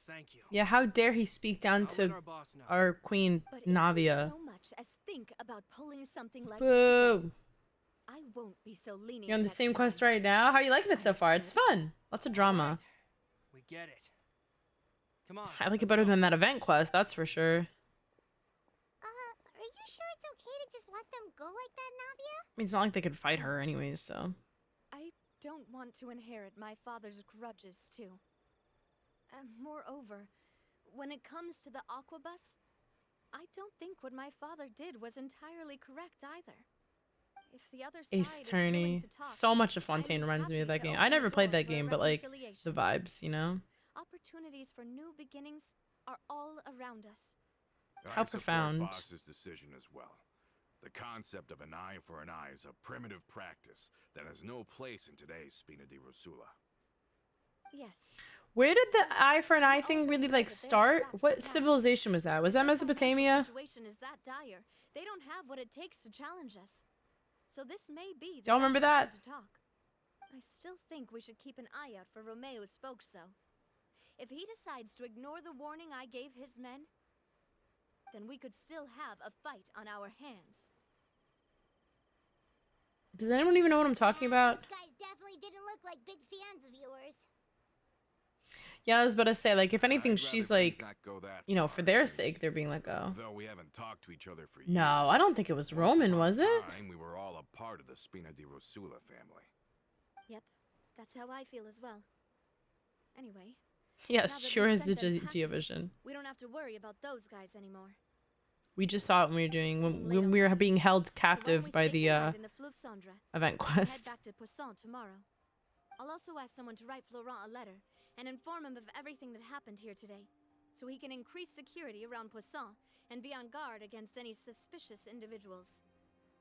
Thank you. Yeah, how dare he speak down I'll to let our boss know. our queen But if you Navia. so much as think about pulling something like this again, Boo. I won't be so lenient. You're on the next same quest time. right now. How are you liking it so far? It's fun. Lots of drama. We get it. Come on. I like it let's better go. than that event quest, that's for sure. Are you sure it's okay to just let them go like that, Navia? I mean, it's not like they could fight her anyways, so. I don't want to inherit my father's grudges, too. Moreover, when it comes to the Aquabus, I don't think what my father did was entirely correct either. If the other side Ace is willing Attorney. to talk, So much of I'm Fontaine reminds me of happy that to game. open I never the played door that for a game, but like the reconciliation. vibes, you know? Opportunities for new beginnings are all around us. How I support profound. Boss's decision as well. The concept of an eye for an eye is a primitive practice that has no place in today's Spina di Rosula. Yes. Where did the eye for an eye thing really like start? What civilization was that? Was that Their financial Mesopotamia? situation is that dire. They don't have what it takes to challenge us. So this may be the Y'all remember best time that? to talk. I still think we should keep an eye out for Romeu's folks, though. If he decides to ignore the warning I gave his men, then we could still have a fight on our hands. Does anyone even know what I'm talking about? These guys definitely didn't look like big fans of yours. Yeah, I was about to say, like, if anything, I'd she's rather things like, not go that you know, far, for their since sake, they're being like, oh. Though we haven't talked to each other for years. No, I don't think it was once Roman, upon a was it? time, we were all a part of the Spina di Rosula family. Yep, that's how I feel as well. Anyway, Yes, Now that sure we is the sent them packing, Geovision. we don't have to worry about those guys anymore. We just saw it when we were doing, getting late when we were already. being held So why captive don't we by stay the night in the Fleuve Cendre event and head quest. back to Poisson tomorrow. I'll also ask someone to write Florent a letter and inform him of everything that happened here today, so he can increase security around Poisson and be on guard against any suspicious individuals.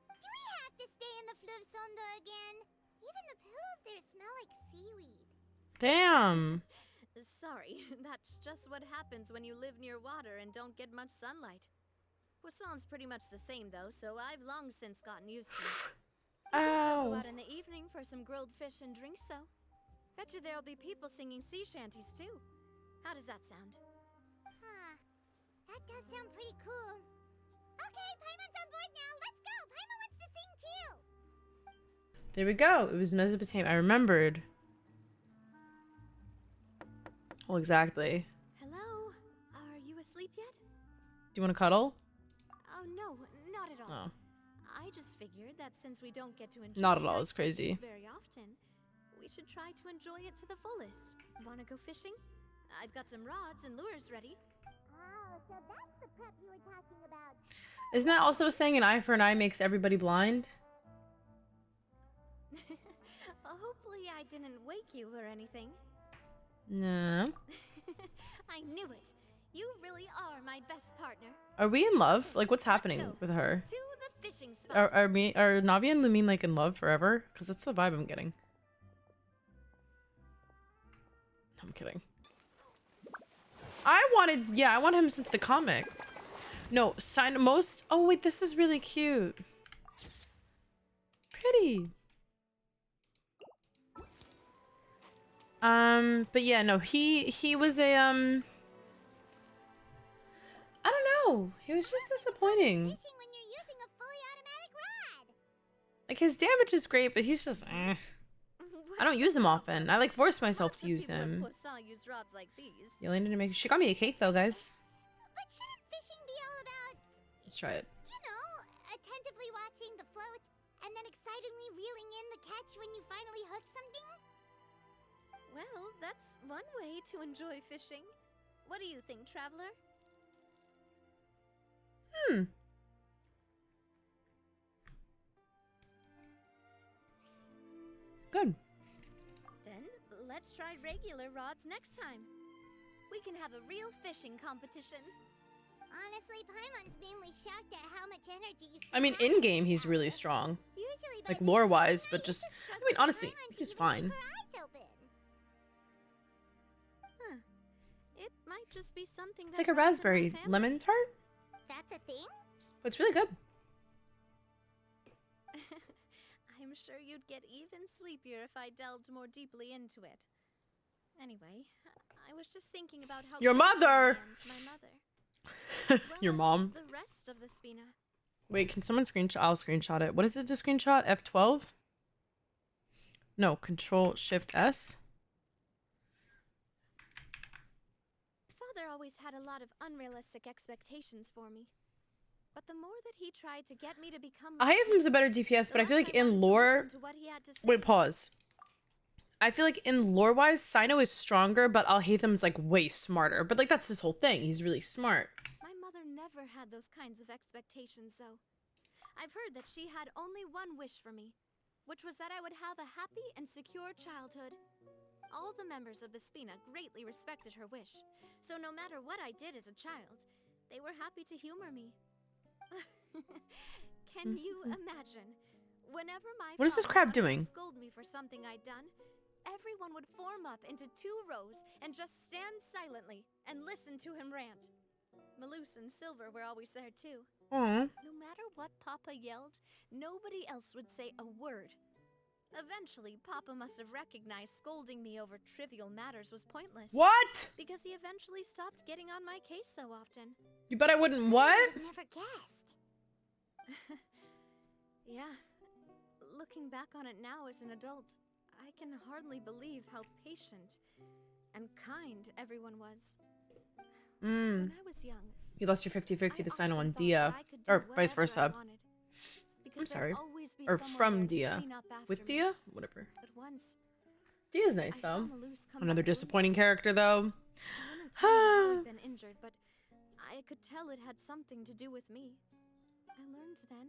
Do we have to stay in the Fleuve Cendre again? Even the pillows there smell like seaweed. Damn. Sorry, that's just what happens when you live near water and don't get much sunlight. Poisson's pretty much the same though, so I've long since gotten used to it. We can still go Ow. out in the evening for some grilled fish and drinks though. Bet you there'll be people singing sea shanties too. How does that sound? Huh. That does sound pretty cool. Okay, Paimon's on board now. Let's go. Paimon wants to sing too. There we go. It was Mesopotamia. I remembered. Well, exactly. Hello? Are you asleep yet? Do you want to cuddle? Oh no, not at all. Oh. I just figured that since we don't get to enjoy Not at all, nice it's crazy. things very often, we should try to enjoy it to the fullest. Wanna go fishing? I've got some rods and lures ready. Oh, so that's the prep you were talking about. Isn't that also saying an eye for an eye makes everybody blind? Hopefully I didn't wake you or anything. No. I knew it. You really are my best partner. Are we in love? Like, what's happening Let's go with her? to the fishing spot. Are Navia and Lumine like in love forever? Because that's the vibe I'm getting. I'm kidding. I wanted him since the comic. No, sign most. Oh wait, this is really cute. Pretty. But yeah, no, he was a I don't know. He was just disappointing. Fishing when you're using a fully automatic rod. Like his damage is great, but he's just I don't use him often. I like force myself to use him. Use rods like these. Yelena to make. She got me a cake though, guys. But shouldn't fishing be all about, Let's try it. you know, attentively watching the float and then excitedly reeling in the catch when you finally hook something? Well, that's one way to enjoy fishing. What do you think, traveler? Good. Then let's try regular rods next time. We can have a real fishing competition. Honestly, Paimon's mainly shocked at how much energy you I mean, still have in game in he's your really power. strong. Usually by Like this lore time, wise, I but used just to I struggle mean for honestly, Paimon to he's even fine. keep her eyes open. Huh. It might just be something It's that like a runs in my raspberry family. lemon tart, That's a thing? but it's really good. I'm sure you'd get even sleepier if I delved more deeply into it. Anyway, I was just thinking about how Your grateful I mother! am to my mother, as well Your as mom. the rest of the Spina. Wait, can someone screenshot? I'll screenshot it. What is it to screenshot? F12? No, Control Shift S. Father always had a lot of unrealistic expectations for me. But the more that he tried to get me to become I have him as a better DPS, but I feel like in lore. Wait, pause. I feel like in lore wise, Sino is stronger, but Alhaitham's like way smarter. But like that's his whole thing. He's really smart. My mother never had those kinds of expectations, though. I've heard that she had only one wish for me, which was that I would have a happy and secure childhood. All the members of the Spina greatly respected her wish, so no matter what I did as a child, they were happy to humor me. Can you imagine? Whenever my What is this father crab wanted to doing? scold me for something I'd done, everyone would form up into 2 rows and just stand silently and listen to him rant. Maloose and Silver were always there too. Aww. No matter what Papa yelled, nobody else would say a word. Eventually, Papa must have recognized scolding me over trivial matters was pointless. What? Because he eventually stopped getting on my case so often. You bet I wouldn't what? I've never guessed. Yeah. Looking back on it now as an adult, I can hardly believe how patient and kind everyone was. When I was young, You lost your 50-50 to I Sino often on thought Dia. that I could do Or vice whatever I versa. wanted, because I'm there'd sorry. always be Or someone from there to Dia. clean up after With me. Dia? Whatever. But once, Dia's nice I saw though. Maloose come Another back home. disappointing character though. He wouldn't tell me how he'd been injured, but I could tell it had something to do with me. I learned then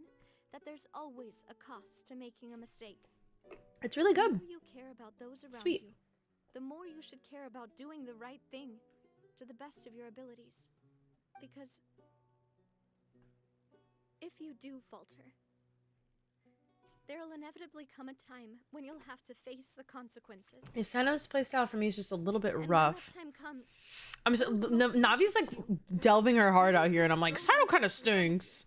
that there's always a cost to making a mistake. It's really The good. more you care about those around Sweet. you, the more you should care about doing the right thing to the best of your abilities. Because if you do falter, there'll inevitably come a time when you'll have to face the consequences. Yeah, Sino's playstyle for me is just a little bit And when rough. that time comes, I'm just those most Navi's like precious to you delving her heart out here, and I'm will like, always Sino kind have of to find stinks.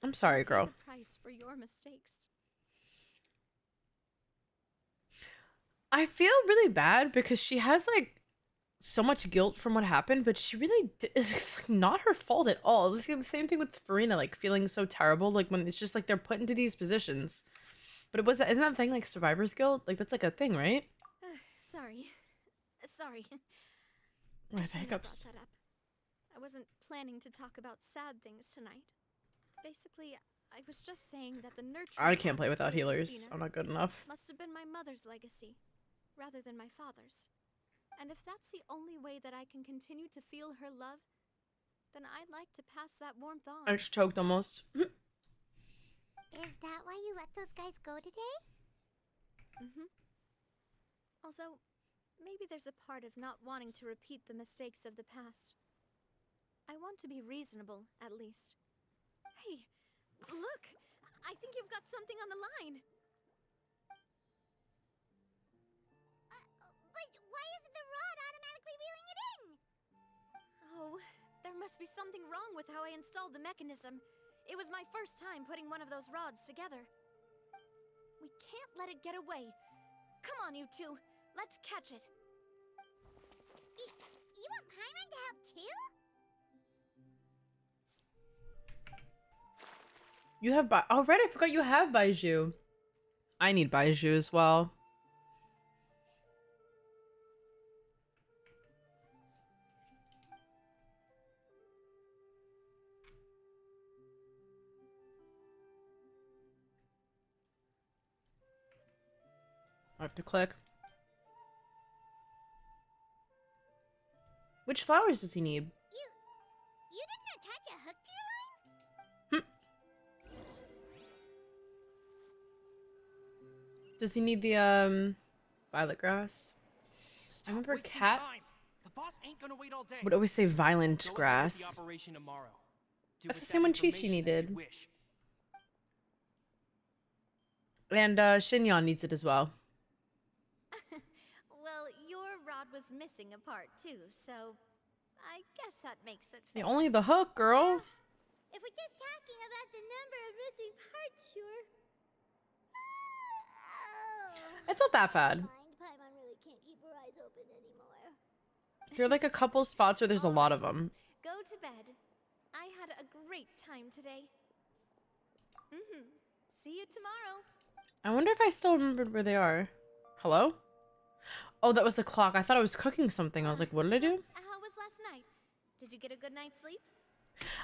I'm sorry, you. Pay girl. the price for your mistakes. I feel really bad because she has like so much guilt from what happened, but she really it's like not her fault at all. It's like the same thing with Farina, like feeling so terrible, like when it's just like they're put into these positions. But it was isn't that thing like survivor's guilt? Like that's like a thing, right? Sorry. Sorry. I have shouldn't have hiccups. brought that up. I wasn't planning to talk about sad things tonight. Basically, I was just saying that the nurture. I can't play without healers. I'm not good enough. Must have been my mother's legacy, rather than my father's. And if that's the only way that I can continue to feel her love, then I'd like to pass that warmth on. I just choked almost. Is that why you let those guys go today? Mm-hmm. Although, maybe there's a part of not wanting to repeat the mistakes of the past. I want to be reasonable, at least. Hey, look! I think you've got something on the line! But why isn't the rod automatically reeling it in? Oh, there must be something wrong with how I installed the mechanism. It was my first time putting one of those rods together. We can't let it get away. Come on, you two. Let's catch it. You want Paimon to help too? You have oh right, I forgot you have Baiju. I need Baiju as well. I have to click. Which flowers does he need? You didn't attach a hook to your line? Does he need the violet grass? I remember wasting Cat time. The boss ain't gonna wait all day. would always say violent Go ahead with grass. the operation tomorrow. Do That's with the same that one Chi-Chi information as you needed. wish. And Shinyon needs it as well. Well, your rod was missing a part too, so I guess that makes it Yeah, fair. only the hook, girl. If we're just talking about the number of missing parts, sure. It's not that bad. Paimon really can't keep her eyes open anymore. There are like a couple spots where there's a lot of them. Go to bed. I had a great time today. See you tomorrow. I wonder if I still remembered where they are. Hello? Oh, that was the clock. I thought I was cooking something. I was like, what did I do? How was last night? Did you get a good night's sleep?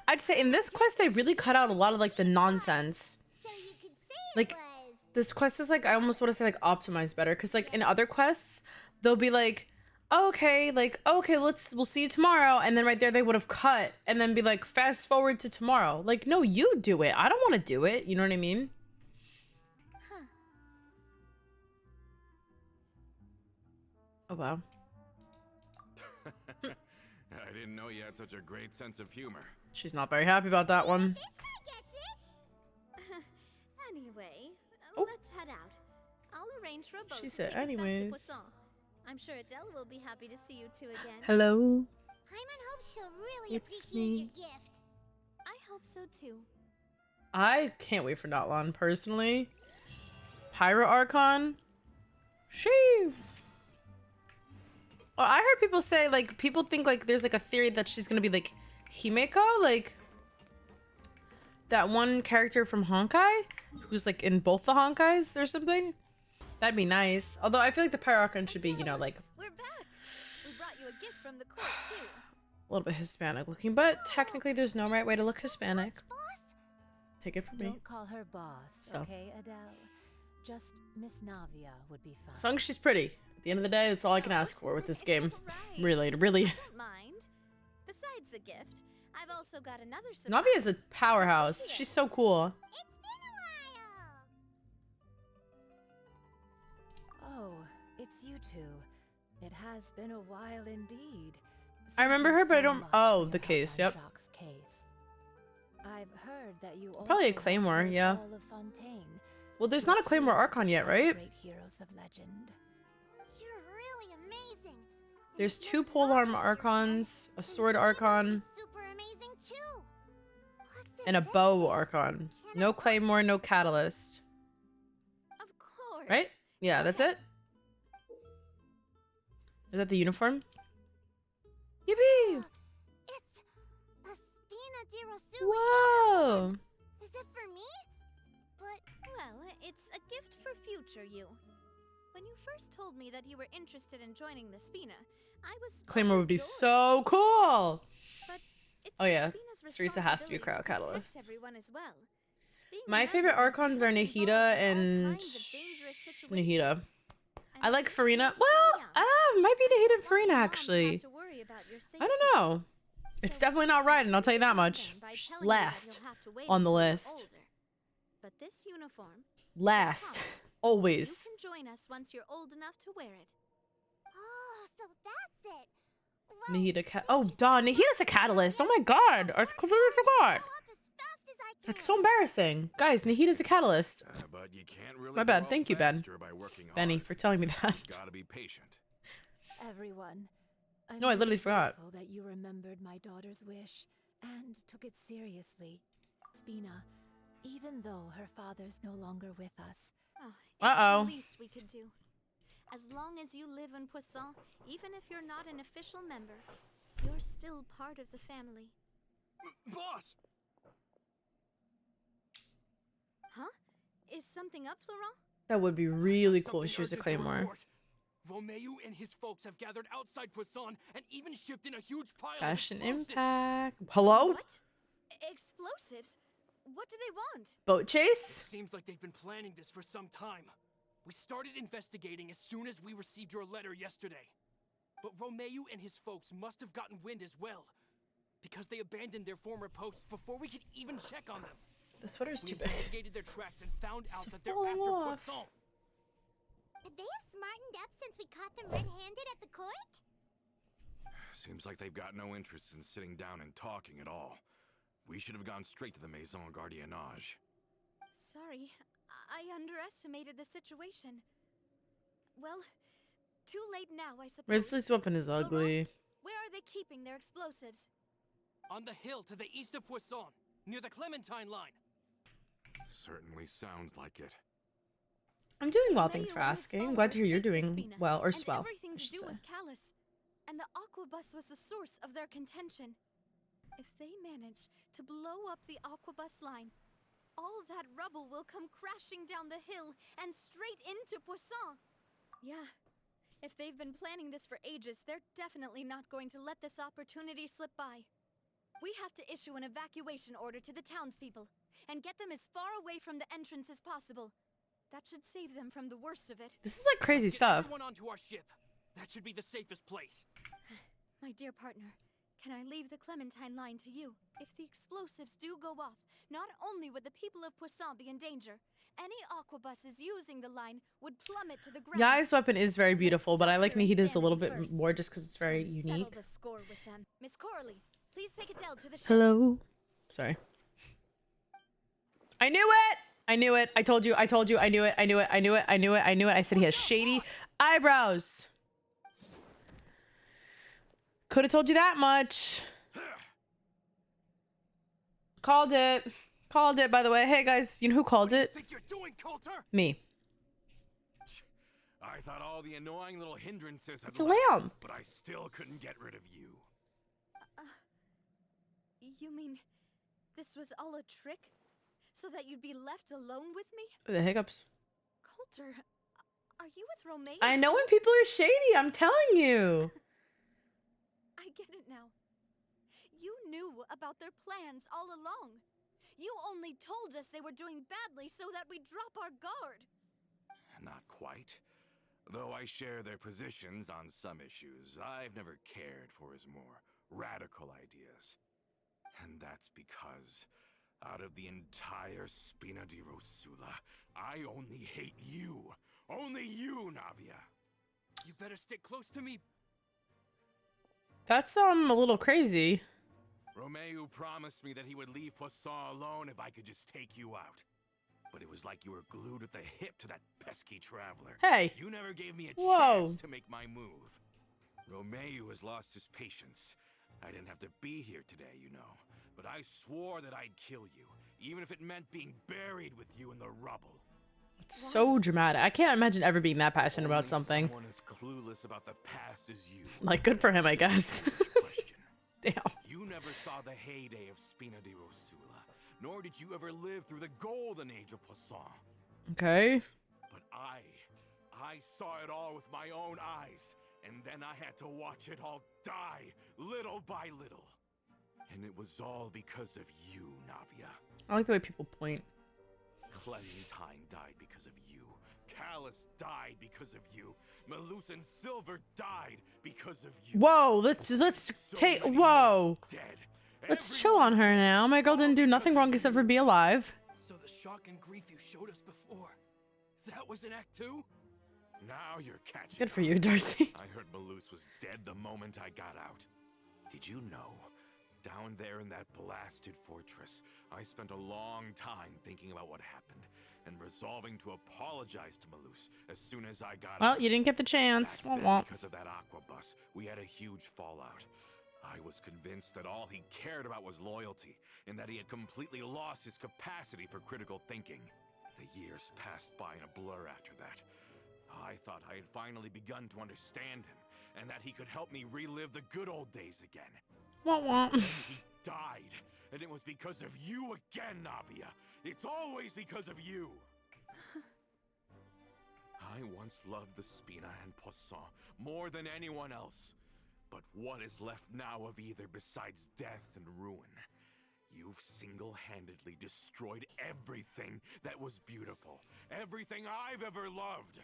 I'd say in this quest, they really cut out a lot of like the nonsense. So you could say Like, it was. this quest is like, I almost want to say like optimized better. Cause like in other quests, they'll be like, oh, okay, like, oh, okay, we'll see you tomorrow. And then right there, they would have cut and then be like, fast forward to tomorrow. Like, no, you do it. I don't want to do it. You know what I mean? Huh. Oh, wow. I didn't know you had such a great sense of humor. She's not very happy about that one. This guy gets it. Anyway, Oh. let's head out. I'll arrange for a boat She to said take us back to anyways. Poisson. I'm sure Adele will be happy to see you two again. Hello? Paimon hopes she'll really It's appreciate me. your gift. I hope so too. I can't wait for Notlon, personally. Pyro Archon? She. Oh, I heard people say, like, people think, like, there's, like, a theory that she's gonna be, like, Himeko? Like, that one character from Honkai? Who's, like, in both the Honkais or something? That'd be nice. Although I feel like the Pyro Archon should be, you know, like, We're back. We brought you a gift from the court too. a little bit Hispanic looking. But technically, there's no right way to look Hispanic. Boss? Take it from me. Don't call her boss, So. okay, Adele? Just Miss Navia would be fine. As long as she's pretty. At the end of the day, that's all I can ask for with this It's game. all right. Really. I don't mind. Besides the gift, I've also got another surprise. Navi is a powerhouse. She's so cool. It's been a while. Oh, it's you two. It has been a while indeed. I remember Thank you her, but I so don't- much oh, for the your case, help yep. on Jacques' case. I've heard that you Probably a also have Claymore, saved yeah. all of Fontaine. Well, there's not a Claymore Archon yet, right? Great heroes of legend. You're really amazing. There's And two Miss polearm Navia's your Archons, friend, a and sword she must Archon, be super amazing too. What's the and a best bow thing? Archon. Can No I- Claymore, no Catalyst. Of course. Right? Yeah, that's it? Is that the uniform? Yippee! It's a Spina di Rosuli. Whoa! Is it for me? But Well, it's a gift for future you. When you first told me that you were interested in joining the Spina, I was Claymore would be overjoyed. so cool! But it's Oh, yeah. Spina's Teresa has to be a responsibility crowd protect catalyst. everyone as well. Being a My member favorite means archons are becoming involved Nahida in all and kinds of dangerous situations. Nahida. I And like since Farina. you're still young, Might be I Nahida don't and want Farina your mom to have actually. to worry about your I don't safety. know. It's So, definitely not I Raiden, I'll tell you that tried to much. calm down by She's telling you that last you'll have to wait on the until you're list. older. But this uniform, Last. you Always. can join us once you're old enough to wear it. Oh, so that's it. Well, Nahida thank oh, you duh, so Nahida's a much, catalyst. Oh Navia. my god. I'll I work completely hard and forgot. grow up as fast as I That's can. so embarrassing. Guys, Nahida's a catalyst. But you can't really My bad. grow up Thank you, Ben. faster by working Benny, hard. for telling me that. You gotta be patient. Everyone. I'm No, I literally really forgot. grateful that you remembered my daughter's wish and took it seriously. Spina, even though her father's no longer with us, Oh, it's Uh-oh. the least we could do. As long as you live in Poisson, even if you're not an official member, you're still part of the family. Boss! Huh? Is something up, Florent? That would be I've really got cool if something she was a urgent to claymore. report. Romeo and his folks have gathered outside Poisson and even shipped in a huge pile Fashion of explosives. impact. Hello? What? Explosives? What do they want? Boat It chase? seems like they've been planning this for some time. We started investigating as soon as we received your letter yesterday. But Romeo and his folks must have gotten wind as well, because they abandoned their former posts before we could even check on them. The sweater's We too big. investigated their tracks and found It's out that they're falling after off. Poisson. They have smartened up since we caught them red-handed at the court? Seems like they've got no interest in sitting down and talking at all. We should have gone straight to the Maison Gardiennage. Sorry, I underestimated the situation. Well, too late now, I suppose. Ridsley's weapon is ugly. Where are they keeping their explosives? On the hill to the east of Poisson, near the Clementine line. Certainly sounds like it. I'm doing well, Romeo thanks for and his asking. I'm glad to hear you're followers hid the doing Spina, well, or and swell, everything I to should do say. with Callus. And the Aquabus was the source of their contention. If they manage to blow up the Aquabus line, all that rubble will come crashing down the hill and straight into Poisson. Yeah, if they've been planning this for ages, they're definitely not going to let this opportunity slip by. We have to issue an evacuation order to the townspeople and get them as far away from the entrance as possible. That should save them from the worst of it. This is like crazy Get stuff. everyone onto our ship. That should be the safest place. My dear partner, can I leave the Clementine line to you? If the explosives do go off, not only would the people of Poisson be in danger, any Aquabuses using the line would plummet to the ground. Yai's weapon is very Let's beautiful, but I stop like their Nahida's a little bit insanity first more just because it's very and unique. settle the score with them. Miss Coralie, please take Adele to the ship. Hello? Sorry. I knew it! I knew it. I told you. I told you. I knew it. I knew it. I knew it. I knew it. I knew it. I said he has shady eyebrows. Could have told you that much. Called it. Called it, by the way. Hey, guys. You know who called it? Think you're doing, Coulter? Me. I thought all the annoying little hindrances had It's a left, lamb. but I still couldn't get rid of you. You mean this was all a trick? So that you'd be left alone with me? The hiccups. Coulter, are you with Romeo? I know when people are shady. I'm telling you. I get it now. You knew about their plans all along. You only told us they were doing badly so that we'd drop our guard. Not quite. Though I share their positions on some issues, I've never cared for his more radical ideas. And that's because, out of the entire Spina di Rosula, I only hate you. Only you, Navia. You better stick close to me. That's a little crazy. Romeo promised me that he would leave Poisson alone if I could just take you out. But it was like you were glued at the hip to that pesky traveler. Hey. You never gave me a Whoa. chance to make my move. Romeo has lost his patience. I didn't have to be here today, you know. But I swore that I'd kill you, even if it meant being buried with you in the rubble. It's so dramatic. I can't imagine ever being that passionate about Only something. Someone as clueless about the past as you. Like, good for him, I guess. Question. Damn. You never saw the heyday of Spina di Rosula, nor did you ever live through the golden age of Poisson. Okay. But I saw it all with my own eyes, and then I had to watch it all die, little by little. And it was all because of you, Navia. I like the way people point. Clementine died because of you. Callus died because of you. Malus and Silver died because of you. Whoa, let's take whoa. Dead. Let's chill on her now. My girl didn't do nothing wrong except for be alive. So the shock and grief you showed us before, that was in Act 2? Now you're catching Good for up. you, Darcy. I heard Malus was dead the moment I got out. Did you know? Down there in that blasted fortress, I spent a long time thinking about what happened and resolving to apologize to Malus as soon as I got out. Well, you didn't get the chance. Back then, Wah-wah. because of that aqua bus, we had a huge fallout. I was convinced that all he cared about was loyalty, and that he had completely lost his capacity for critical thinking. The years passed by in a blur after that. I thought I had finally begun to understand him, and that he could help me relive the good old days again. Wah-wah. Then he died, and it was because of you again, Navia. It's always because of you. I once loved the Spina and Poisson more than anyone else. But what is left now of either besides death and ruin? You've single-handedly destroyed everything that was beautiful. Everything I've ever loved.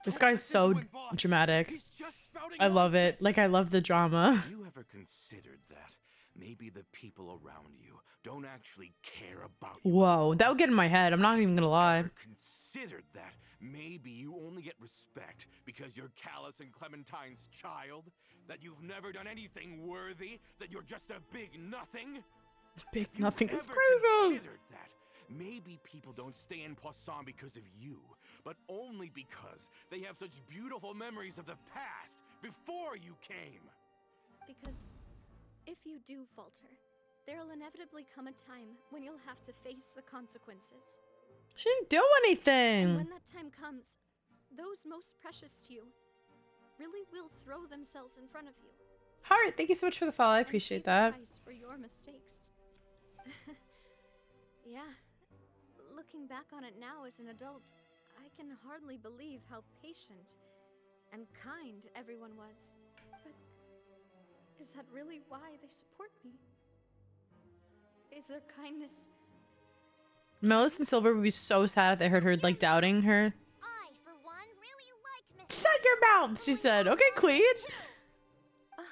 This guy's so dramatic. He's just spouting I love it. nonsense. Like, I love the drama. Have you ever considered that maybe the people around you don't actually care about you? Whoa, that would get in my head. I'm not even gonna lie. Ever considered that maybe you only get respect because you're Callus and Clementine's child? That you've never done anything worthy? That you're just a big nothing? Big Have you nothing is ever crazy. considered that maybe people don't stay in Poisson because of you, but only because they have such beautiful memories of the past before you came? Because if you do falter, there'll inevitably come a time when you'll have to face the consequences. She didn't do And anything. when that time comes, those most precious to you really will throw themselves in front of you. Heart, thank you so much for the follow. I and appreciate pay the that. price for your mistakes. Yeah, looking back on it now as an adult, I can hardly believe how patient and kind everyone was. But is that really why they support me? Is their kindness... Melis and Silver would be so sad if they heard her like doubting her. I, for one, really like Miss. Shut your mouth, she said. Okay, queen. I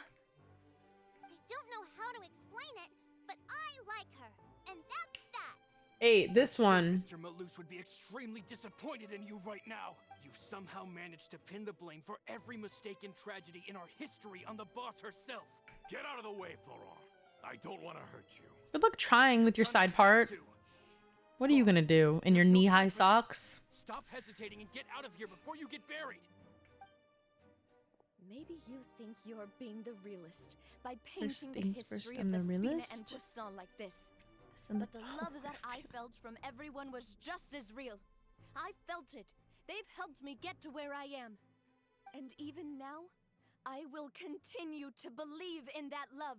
don't know how to explain it, but I like her, and that's that. Hey, this one. Mr. Malus would be extremely disappointed in you right now. You've somehow managed to pin the blame for every mistake and tragedy in our history on the boss herself. Get out of the way, Florent. I don't want to hurt you. Good luck trying with your side part. What are you gonna do? In your knee-high socks? Stop hesitating and get out of here before you get buried. Maybe you think you're being the realist by First painting things the first, history I'm of the the Spina realist. and Poisson like this. Listen, But the love that I felt from everyone was just as real. I felt it. They've helped me get to where I am. And even now, I will continue to believe in that love.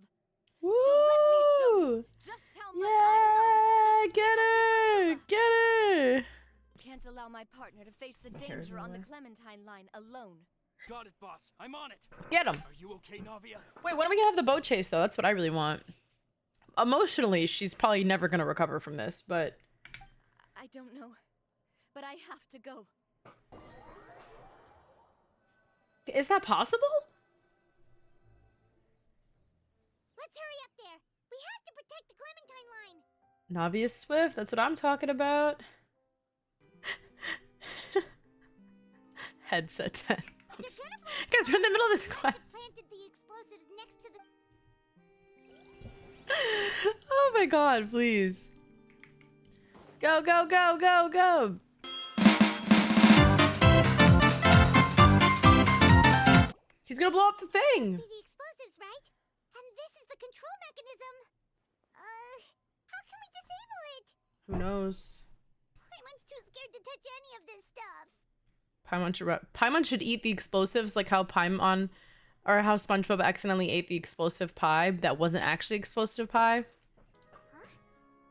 Woo! So let me show you just how much I Yeah, love the get her, Spina get her. Can't allow my partner to face the hair's danger on the everywhere. Clementine line alone. Got it, boss. I'm on it. Get him. Are you okay, Navia? Wait, when are we gonna have the boat chase though? That's what I really want. Emotionally, she's probably never gonna recover from this, but I don't know, but I have to go. is that possible? Let's hurry up there. We have to protect the Clementine line. Navia Swift, that's what I'm talking about. Headset 10. Guys, we're in the middle of this quest. Planted the explosives next to the. Oh my god, please. Go, go, go, go, go. He's gonna blow up the thing. Be the explosives, right? And this is the control mechanism. How can we disable it? Who knows? Paimon's too scared to touch any of this stuff. Paimon should eat the explosives like how Paimon, or how SpongeBob accidentally ate the explosive pie that wasn't actually explosive pie. Huh?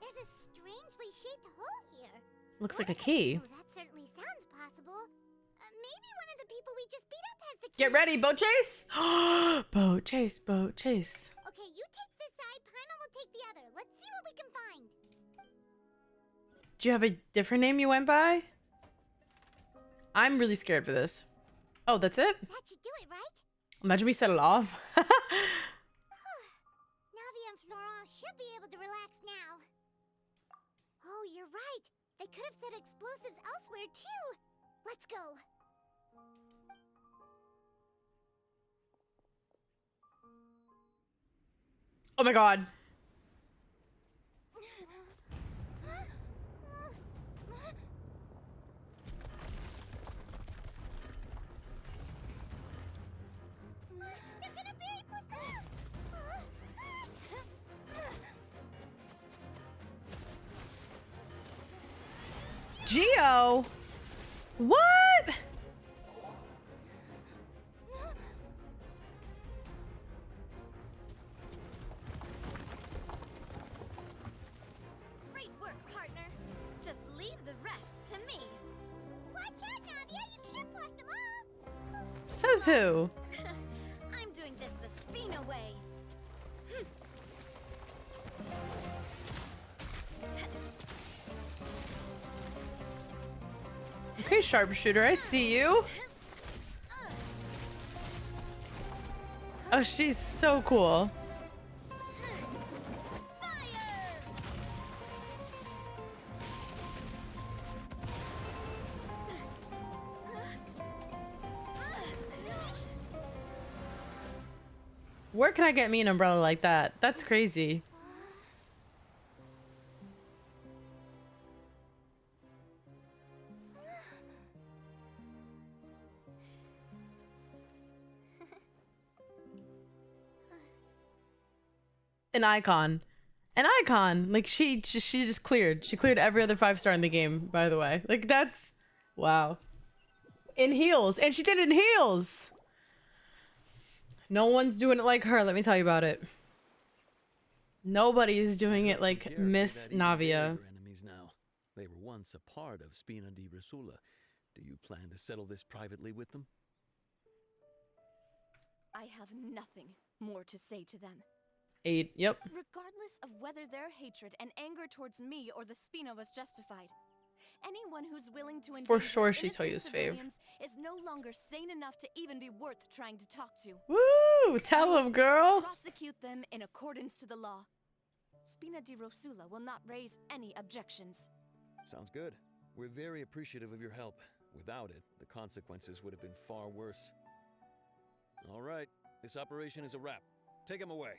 There's a strangely shaped hole here. Looks like a key. Oh, that certainly sounds possible. Maybe one of the people we just beat up has the key. Get ready, boat chase! Boat chase, boat chase. Okay, you take this side, Paimon will take the other. Let's see what we can find. Do you have a different name you went by? I'm really scared for this. Oh, that's it? That should do it, right? Imagine we set it off. Navia and Florent should be able to relax now. Oh, you're right. They could have set explosives elsewhere, too. Let's go. Oh my god. They're gonna bury Poisson! Geo? What? Great work, partner. Just leave the rest to me. Watch out, Navia! You can't block them all! Says who? I'm doing this the Spina way. Okay, sharpshooter, I see you. Oh, she's so cool. Where can I get me an umbrella like that? That's crazy. An icon. An icon. Like she just cleared. She cleared every other 5-star in the game, by the way. Like that's wow. In heels. And she did it in heels. No one's doing it like her, let me tell you about it. Nobody's doing it like Miss Navia. Enemies now. They were once a part of Spina di Rosula. Do you plan to settle this privately with them? I have nothing more to say to them. 8. Yep. Regardless of whether their hatred and anger towards me or the Spina was justified, anyone who's willing to For endanger sure she's innocent Hoyu's fave. civilians is no longer sane enough to even be worth trying to talk to. Woo! Tell him, girl. Prosecute them in accordance to the law. Spina di Rosula will not raise any objections. Sounds good. We're very appreciative of your help. Without it, the consequences would have been far worse. All right, this operation is a wrap. Take him away.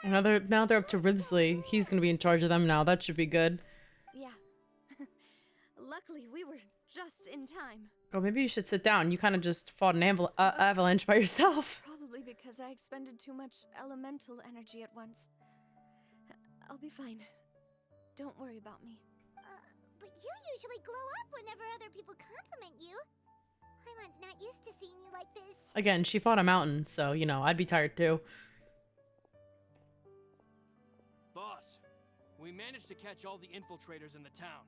Now they're up to Ridsley. He's gonna be in charge of them now. That should be good. Yeah. Luckily, we were just in time. Oh, maybe you should sit down. You kind of just fought an avalanche by yourself. Probably because I expended too much elemental energy at once. I'll be fine. Don't worry about me. But you usually glow up whenever other people compliment you. Paimon's not used to seeing you like this. Again, she fought a mountain, so, you know, I'd be tired too. Boss, we managed to catch all the infiltrators in the town.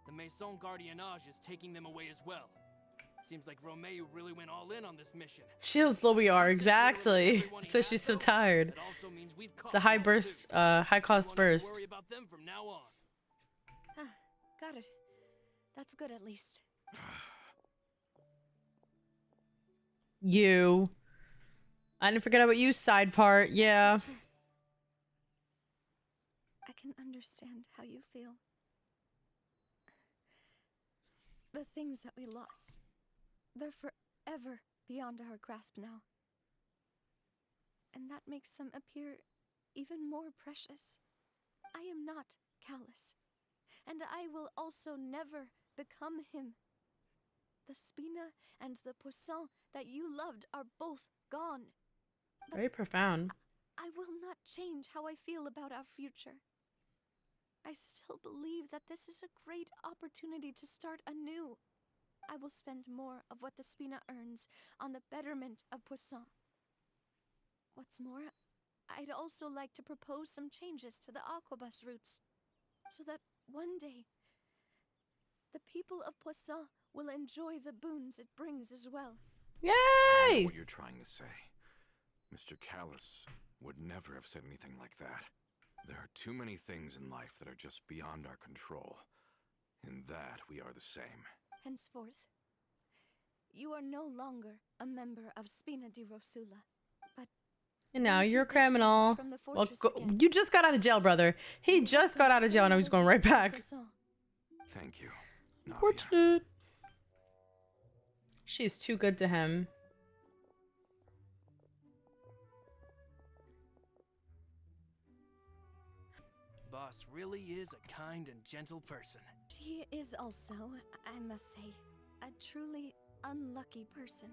The Maison Gardiennage is taking them away as well. Seems like Romeo really went all in on this mission. She how slow we are, exactly. So she's so tired. It also means we've It's a high burst, high cost burst. Worry about them from now on. Got it. That's good at least. You. I didn't forget about you, side part. Yeah. I can understand how you feel. The things that we lost, they're forever beyond our grasp now. And that makes them appear even more precious. I am not callous, and I will also never become him. The Spina and the Poisson that you loved are both gone. But Very profound. I will not change how I feel about our future. I still believe that this is a great opportunity to start anew. I will spend more of what the Spina earns on the betterment of Poisson. What's more, I'd also like to propose some changes to the aquabus routes, so that one day, the people of Poisson will enjoy the boons it brings as well. I know Yay! what you're trying to say. Mr. Callus would never have said anything like that. There are too many things in life that are just beyond our control. In that, we are the same. Henceforth, you are no longer a member of Spina di Rosula, but And now once you're a you discharge criminal. from the Well, fortress again, you just got out of jail, brother. He you just welcome got out of jail and now he's going right back. Poisson. Thank you, Navia. Fortunate. She's too good to him. Boss really is a kind and gentle person. She is also, I must say, a truly unlucky person.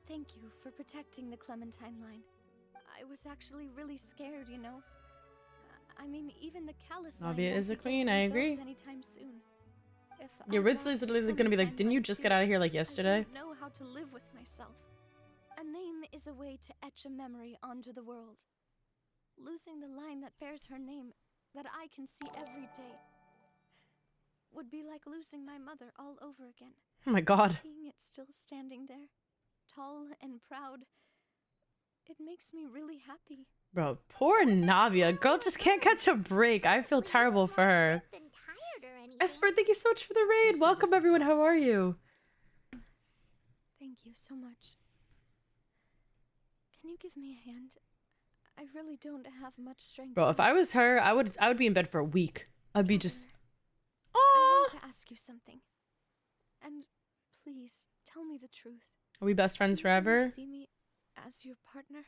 Thank you for protecting the Clementine line. I was actually really scared, you know. I mean, even the Callus line Navia won't is a be queen, getting I rebuilt agree. anytime soon. If Yeah, I Ridley's lost literally gonna be like, Clementine didn't you line just too, get out of here like I yesterday? won't know how to live with myself. A name is a way to etch a memory onto the world. Losing the line that bears her name, that I can see every day, would be like losing my mother all over again. Oh my god. Seeing it still standing there, tall and proud, it makes me really happy. Bro, poor Navia. Girl just can't catch a break. I feel terrible for her. Been tired or anything. Esper, thank you so much for the raid. Just give Welcome, her some everyone. time. How are you? Thank you so much. Can you give me a hand? I really don't have much strength. Bro, if I left. was her, I would be in bed for a week. I'd be just... I Oh, want to ask you something. And please, tell me the truth. are we best friends Do you really forever? see me as your partner?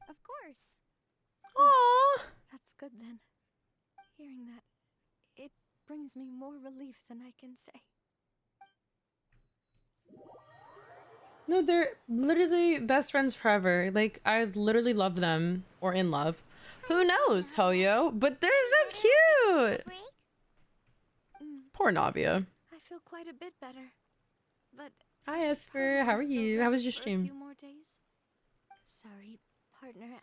Of course. Aww. That's good then. Hearing that, it brings me more relief than I can say. No, they're literally best friends forever. Like, I literally love them. Or in love. Who knows, Hoyo? But they're so cute! Break? Poor Navia. I feel quite a bit better. But Hi, I should Esper. How are probably still you? How was rest your for a stream? few more days. Sorry, partner.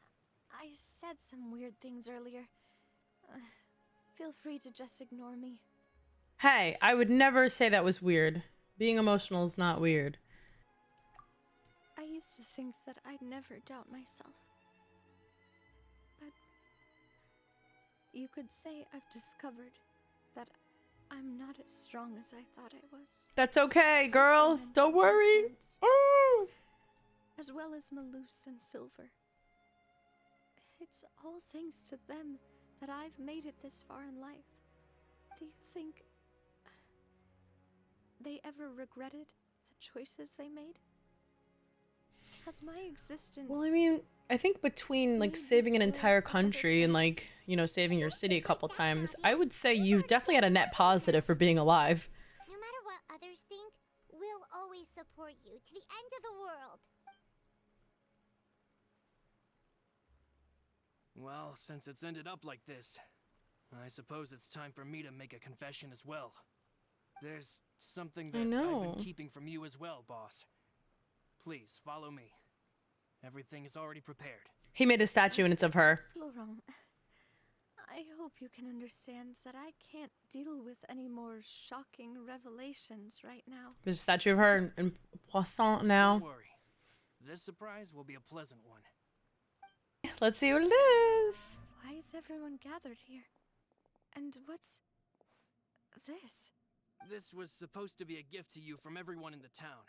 I said some weird things earlier. Feel free to just ignore me. Hey, I would never say that was weird. Being emotional is not weird. I used to think that I'd never doubt myself. But you could say I've discovered that I'm not as strong as I thought I was. That's okay, girl. Mental Don't worry. parents, Oh. as well as Malus and Silver. It's all thanks to them that I've made it this far in life. Do you think they ever regretted the choices they made? Has my existence... Well, I mean, I think between like Made saving this an world entire a better country and place. like, you know, saving your city a couple times, I would say you've definitely had a net positive for being alive. No matter what others think, we'll always support you to the end of the world. Well, since it's ended up like this, I suppose it's time for me to make a confession as well. There's something that I've know. been keeping from you as well, boss. Please, follow me. Everything is already prepared. He made a statue and it's of her. Florent, I hope you can understand that I can't deal with any more shocking revelations right now. There's a statue of her in Poisson now. Don't worry. This surprise will be a pleasant one. Let's see what it is. Why is everyone gathered here? And what's this? This was supposed to be a gift to you from everyone in the town.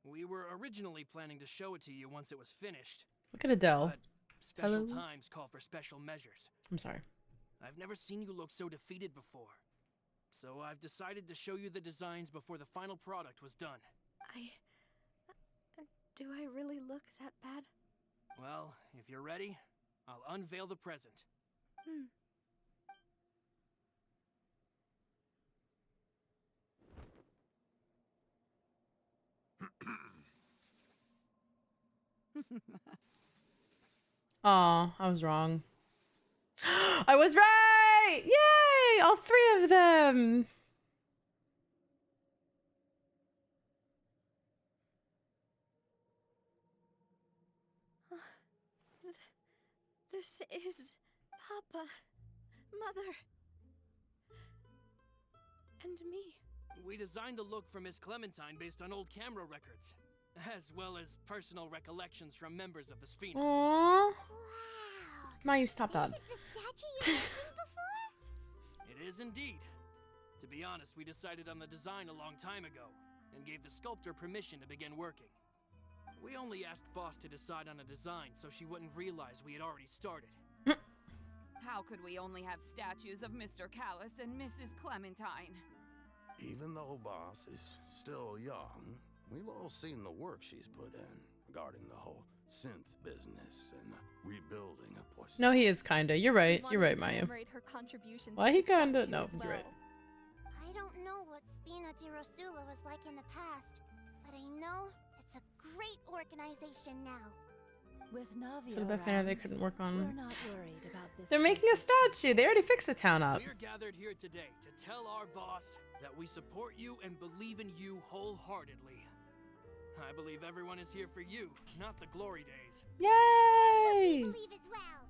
We were originally planning to show it to you once it was finished. Look at Adele. But special Hello? times call for special measures. I'm sorry. I've never seen you look so defeated before. So I've decided to show you the designs before the final product was done. Do I really look that bad? Well, if you're ready, I'll unveil the present. Oh, I was wrong. I was right! Yay! All three of them! This is Papa, Mother, and me. We designed the look for Miss Clementine based on old camera records, as well as personal recollections from members of the Spina. Aww. Wow, Mayu, stop that. This is the statue you mentioned before? It is indeed. To be honest, we decided on the design a long time ago, and gave the sculptor permission to begin working. We only asked Boss to decide on a design so she wouldn't realize we had already started. How could we only have statues of Mr. Callus and Mrs. Clementine? Even though Boss is still young, we've all seen the work she's put in regarding the whole synth business and the rebuilding of Poisson. No, he is kinda. You're right. You're right, Mayu. Her contributions Why to he the kinda? statue No, as you're well. right. I don't know what Spina di Rosula was like in the past, but I know it's a great organization now. With Navia So that fair they around, couldn't work we're on. not worried about this. They're making a statue. They already fixed the town up. We are gathered here today to tell our boss that we support you and believe in you wholeheartedly. I believe everyone is here for you, not the glory days. Yay! Believe as well.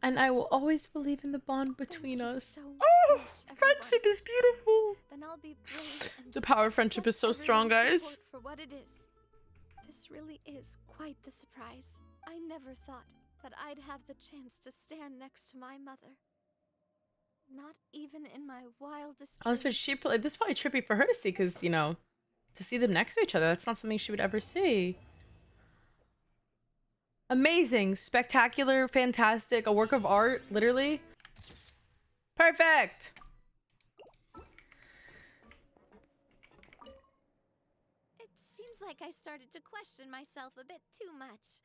And I will always believe in the bond between Thank you us. so Oh, much, friendship everyone. is beautiful. Then I'll be brave and The just power of friendship accept is so strong, everyone's guys. support for what it is. This really is quite the surprise. I never thought that I'd have the chance to stand next to my mother. Not even in my wildest I was dreams. this is probably trippy for her to see, because you know, to see them next to each other, that's not something she would ever see. Amazing, spectacular, fantastic, a work of art, literally. Perfect. It seems like I started to question myself a bit too much.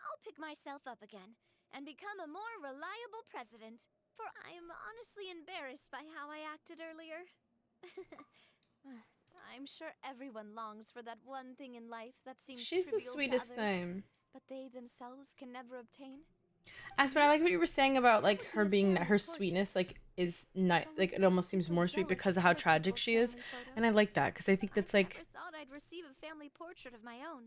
I'll pick myself up again and become a more reliable president, for I'm honestly embarrassed by how I acted earlier. I'm sure everyone longs for that one thing in life that seems She's the trivial to sweetest others, thing. but they themselves can never obtain. Aspen, I like what you were saying about like her being her sweetness, like is not like it almost seems more sweet because of how tragic she is, and I like that because I think that's like I never thought I'd receive a family portrait of my own.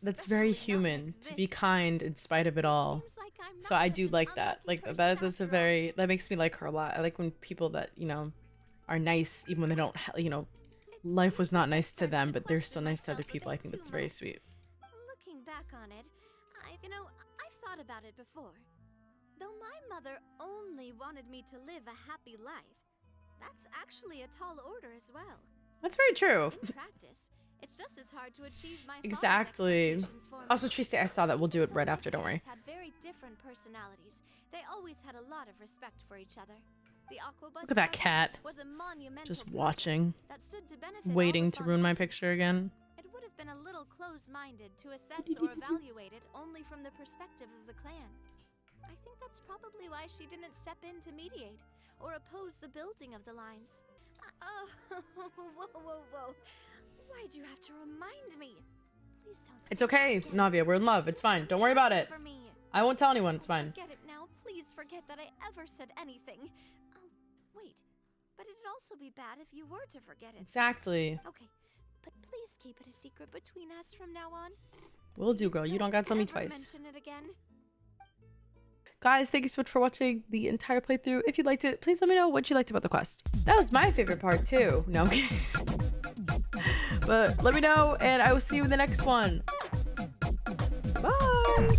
that's very Especially not human like to be this. kind in spite of it all. Seems like I'm So not I such do an like that. unlucky Like person that's a after all. very that makes me like her a lot. I like when people that you know are nice even when they don't you know life was not nice to them, but they're still nice to other people. I think that's very sweet. Looking back on it, I've thought about it before. Though my mother only wanted me to live a happy life, that's actually a tall order as well. That's very true. In practice, it's just as hard to achieve my father's Exactly. expectations for me. Also, Tracy, I saw that. We'll do it right after. Don't worry. Had very different personalities. They always had a lot of respect for each other. The Aquabus Look at that project cat. was a monumental Just project watching, that stood to benefit all waiting the to ruin my Fontana. picture again. It would have been a little close-minded to assess or evaluate it only from the perspective of the clan. I think that's probably why she didn't step in to mediate or oppose the building of the lines. Oh, whoa. Why'd you have to remind me? Please don't. It's say that okay, again. Navia. We're in love. It's fine. Don't worry about it. For me. I won't tell anyone. It's fine. Forget it now. Please forget that I ever said anything. Oh, wait. But it'd also be bad if you were to forget it. Exactly. Okay, but please keep it a secret between us from now on. Will do, girl. You don't gotta tell me Ever twice. mention it again. Guys, thank you so much for watching the entire playthrough. If you liked it, please let me know what you liked about the quest. That was my favorite part too. No, I'm kidding. But let me know, and I will see you in the next one. Bye.